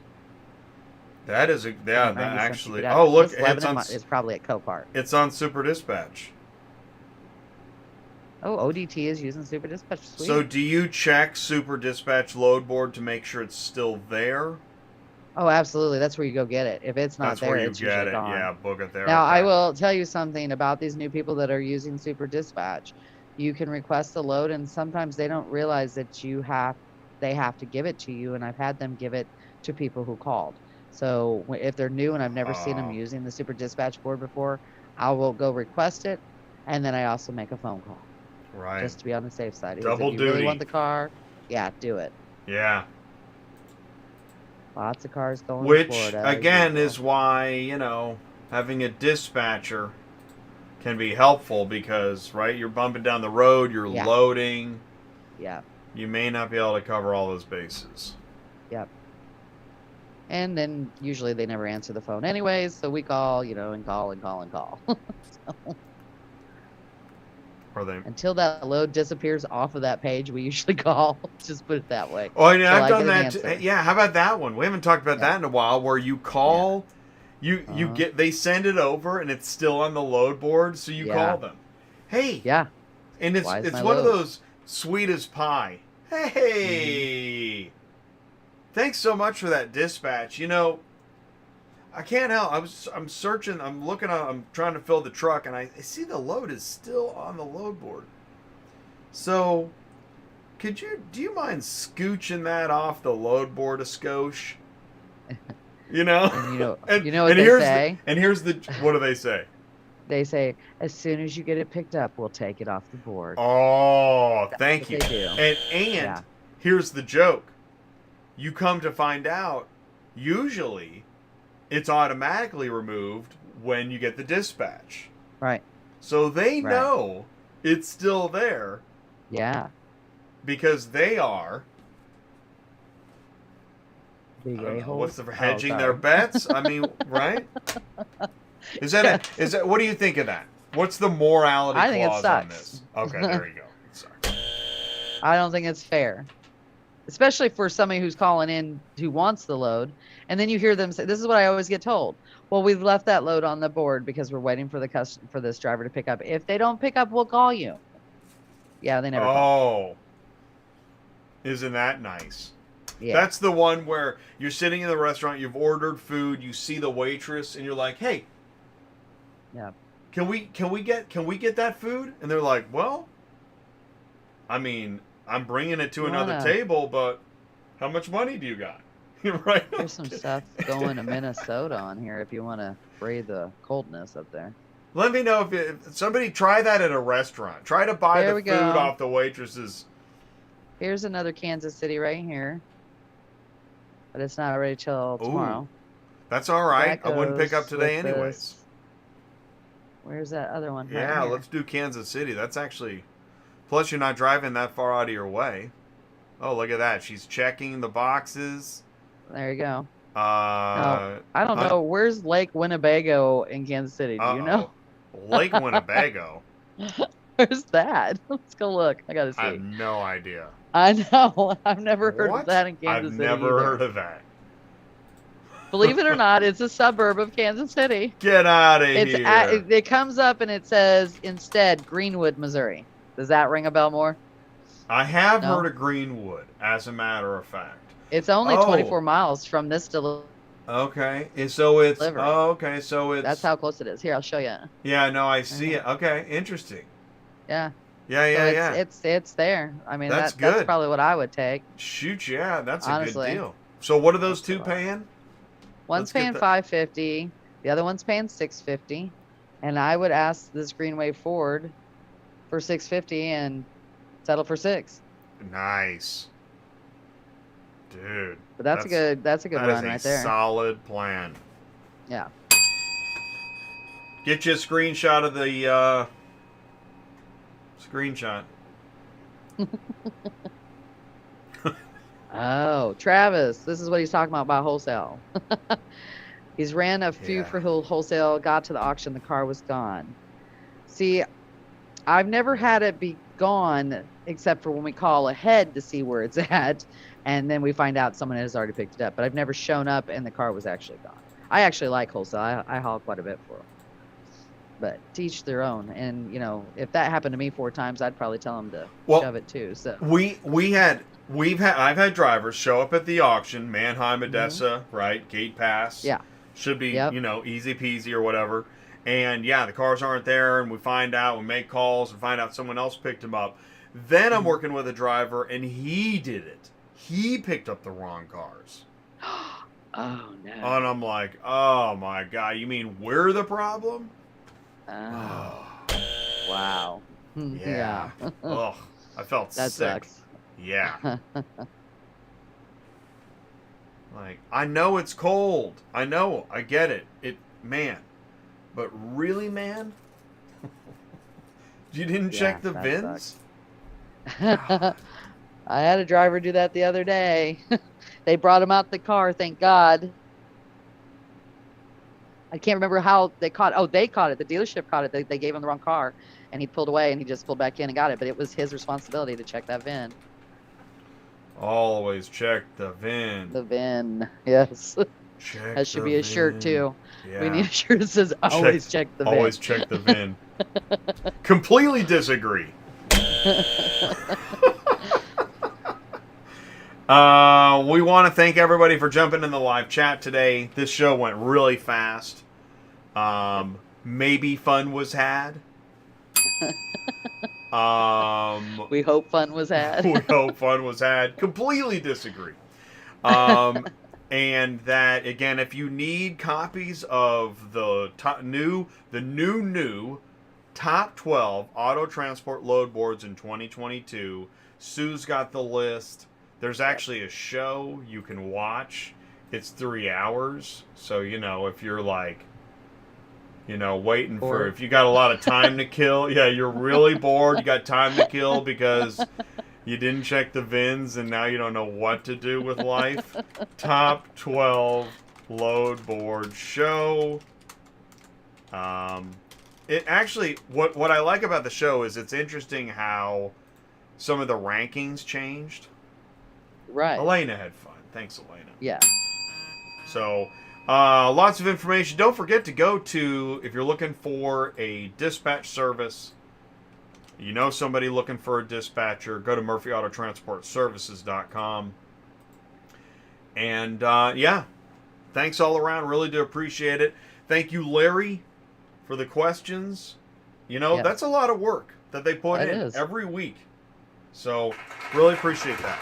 That is for that 90 cents to actually. get out. Oh, look, This it's on. Lebanon is probably at Copart. It's on Super Dispatch. Oh, ODT is using Super Dispatch. Sweet. So, do you check Super Dispatch load board to make sure it's still there? Oh, absolutely. That's where you go get it. If it's not That's there, where you it's get usually it. gone. Yeah, book it there. Now, okay. I will tell you something about these new people that are using Super Dispatch. You can request a load, and sometimes they don't realize that they have to give it to you, and I've had them give it to people who called. So if they're new and I've never seen them using the Super Dispatch board before, I will go request it, and then I also make a phone call. Right. Just to be on the safe side. Double if you really duty. want the car, yeah, do it. Yeah. Lots of cars going Which, to Florida. as again, usual. is why, you know, having a dispatcher can be helpful because, right, you're bumping down the road, you're Yeah. loading. Yeah. You may not be able to cover all those bases. Yep. And then usually they never answer the phone anyways, so we call, and call and call and call. So, Are they? until that load disappears off of that page, we usually call. Just put it that way. Oh, yeah, till I've I done get an that. Too. answer. Yeah, how about that one? We haven't talked about Yeah. that in a while. Where you call, you get they send it over and it's still on the load board, so you Yeah. call them. Hey, Yeah. and Why is it's my one of load? those sweet as pie. Hey, thanks so much for that dispatch. You know, I can't help. I'm searching. I'm looking. I'm trying to fill the truck, and I see the load is still on the load board. So, do you mind scooching that off the load board a skosh? You know? And you know what they here's say? What do they say? They say, as soon as you get it picked up, we'll take it off the board. Oh, thank what you. they do. And Yeah. here's the joke. You come to find out, usually it's automatically removed when you get the dispatch. Right. So they Right. know it's still there Yeah. because they are Big I don't know, a-holes. what's the Oh, hedging sorry. their bets? I mean, right? Is that what do you think of that? What's the morality I think it clause on sucks. this? Okay, there you go. It sucks. I don't think it's fair. Especially for somebody who's calling in who wants the load. And then you hear them say, this is what I always get told. Well, we've left that load on the board because we're waiting for for this driver to pick up. If they don't pick up, we'll call you. Yeah, they never call. Oh. Isn't that nice? Yeah. That's the one where you're sitting in the restaurant, you've ordered food, you see the waitress, and you're like, "Hey, Yeah. can we get that food?" And they're like, "Well, I mean, I'm bringing it to another Wanna- table, but how much money do you got?" Right. There's some stuff going to Minnesota on here if you want to brave the coldness up there. Let me know if somebody try that at a restaurant. Try to buy There the we food go. off the waitresses. Here's another Kansas City right here. But it's not ready till tomorrow. That's all right. That I wouldn't pick up goes today with anyways. this. Where's that other one? Yeah, Right here. let's do Kansas City. That's actually... Plus, you're not driving that far out of your way. Oh, look at that. She's checking the boxes. There you go. I don't know. Where's Lake Winnebago in Kansas City? Do you know? Lake Winnebago? Where's that? Let's go look. I gotta see. I have no idea. I know. I've never heard What? of that in Kansas I've City. never either. heard of that. Believe it or not, it's a suburb of Kansas City. Get out of here. It comes up and it says instead Greenwood, Missouri. Does that ring a bell more? I have No? heard of Greenwood, as a matter of fact. It's only Oh. 24 miles from this to Okay, and so it's... Delivery. Oh, okay, so it's... That's how close it is. Here, I'll show you. Yeah, no, I see it. Okay, interesting. Yeah. Yeah. It's there. I mean, That's that's good. probably what I would take. Shoot, yeah, that's a Honestly. good deal. So what are those two That's a lot. paying? One's Let's get paying the- $550, the other one's paying $650, and I would ask this Greenway Ford for $650 and settle for $6. Nice. Dude. But that's a good that run is right a there. solid plan. Yeah. Get you a screenshot of the screenshot. Oh, Travis, this is what he's talking about wholesale. He's ran a few Yeah. for wholesale, got to the auction, the car was gone. See, I've never had it be gone except for when we call ahead to see where it's at, and then we find out someone has already picked it up. But I've never shown up and the car was actually gone. I actually like wholesale. I haul quite a bit for them. But to each their own. And, you know, if that happened to me 4 times, I'd probably tell them to shove it too. So I've had drivers show up at the auction, Mannheim, Odessa, right? Gate pass. Yeah. Should be, Yep. you know, easy peasy or whatever. And yeah, the cars aren't there, and we find out, we make calls and find out someone else picked them up. Then I'm working with a driver, and he did it. He picked up the wrong cars. Oh, no. And I'm like, oh my God, you mean we're the problem? Oh, wow. Yeah. Ugh, I felt That sick. sucks. Yeah. Like, I know it's cold. I know. I get it. Man. But really, man? You didn't check the that VINs? I had a driver do that the other day. They brought him out the car, thank God. I can't remember how they caught it. Oh, they caught it. The dealership caught it. They gave him the wrong car, and he pulled away, and he just pulled back in and got it. But it was his responsibility to check that VIN. Always check the VIN. The VIN, yes. Check That should the be a shirt, VIN. too. Yeah. We need a shirt that says, always check the VIN. Always check the VIN. Completely disagree. We want to thank everybody for jumping in the live chat today. This show went really fast. Maybe fun was had. We hope fun was had. We hope fun was had. Completely disagree. And that, again, if you need copies of the new top 12 auto transport load boards in 2022, Sue's got the list. There's actually a show you can watch. It's 3 hours. So, you know, if you're like, you know, waiting for, if you got a lot of time to kill, yeah, you're really bored, you got time to kill because you didn't check the VINs and now you don't know what to do with life. Top 12 load board show. It actually, what I like about the show is it's interesting how some of the rankings changed. Right. Elena had fun. Thanks, Elena. Yeah. So, lots of information. Don't forget to go to, if you're looking for a dispatch service, you know somebody looking for a dispatcher, go to murphyautotransportservices.com. And, yeah, thanks all around. Really do appreciate it. Thank you, Larry, for the questions. You know, Yes. that's a lot of work that they put That in is. every week. So, really appreciate that.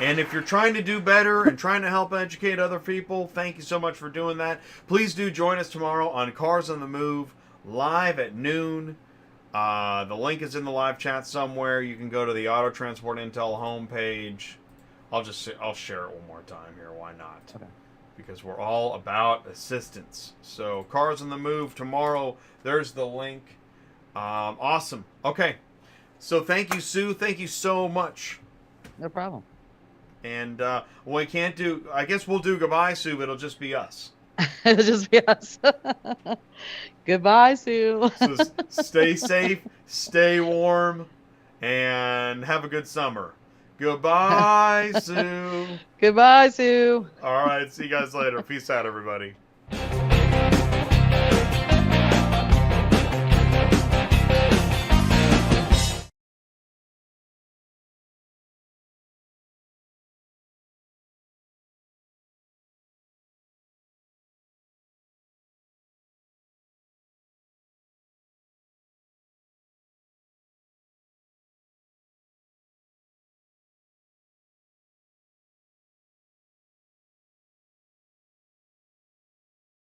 And if you're trying to do better and trying to help educate other people, thank you so much for doing that. Please do join us tomorrow on Cars on the Move, live at noon. The link is in the live chat somewhere. You can go to the Auto Transport Intel homepage. I'll share it one more time here. Why not? Okay. Because we're all about assistance. So Cars on the Move tomorrow. There's the link. Awesome. Okay. So thank you, Sue. Thank you so much. No problem. And we can't do. I guess we'll do goodbye, Sue. But it'll just be us. It'll just be us. Goodbye, Sue. So stay safe, stay warm, and have a good summer. Goodbye, Sue. Goodbye, Sue. All right, see you guys later. Peace out, everybody.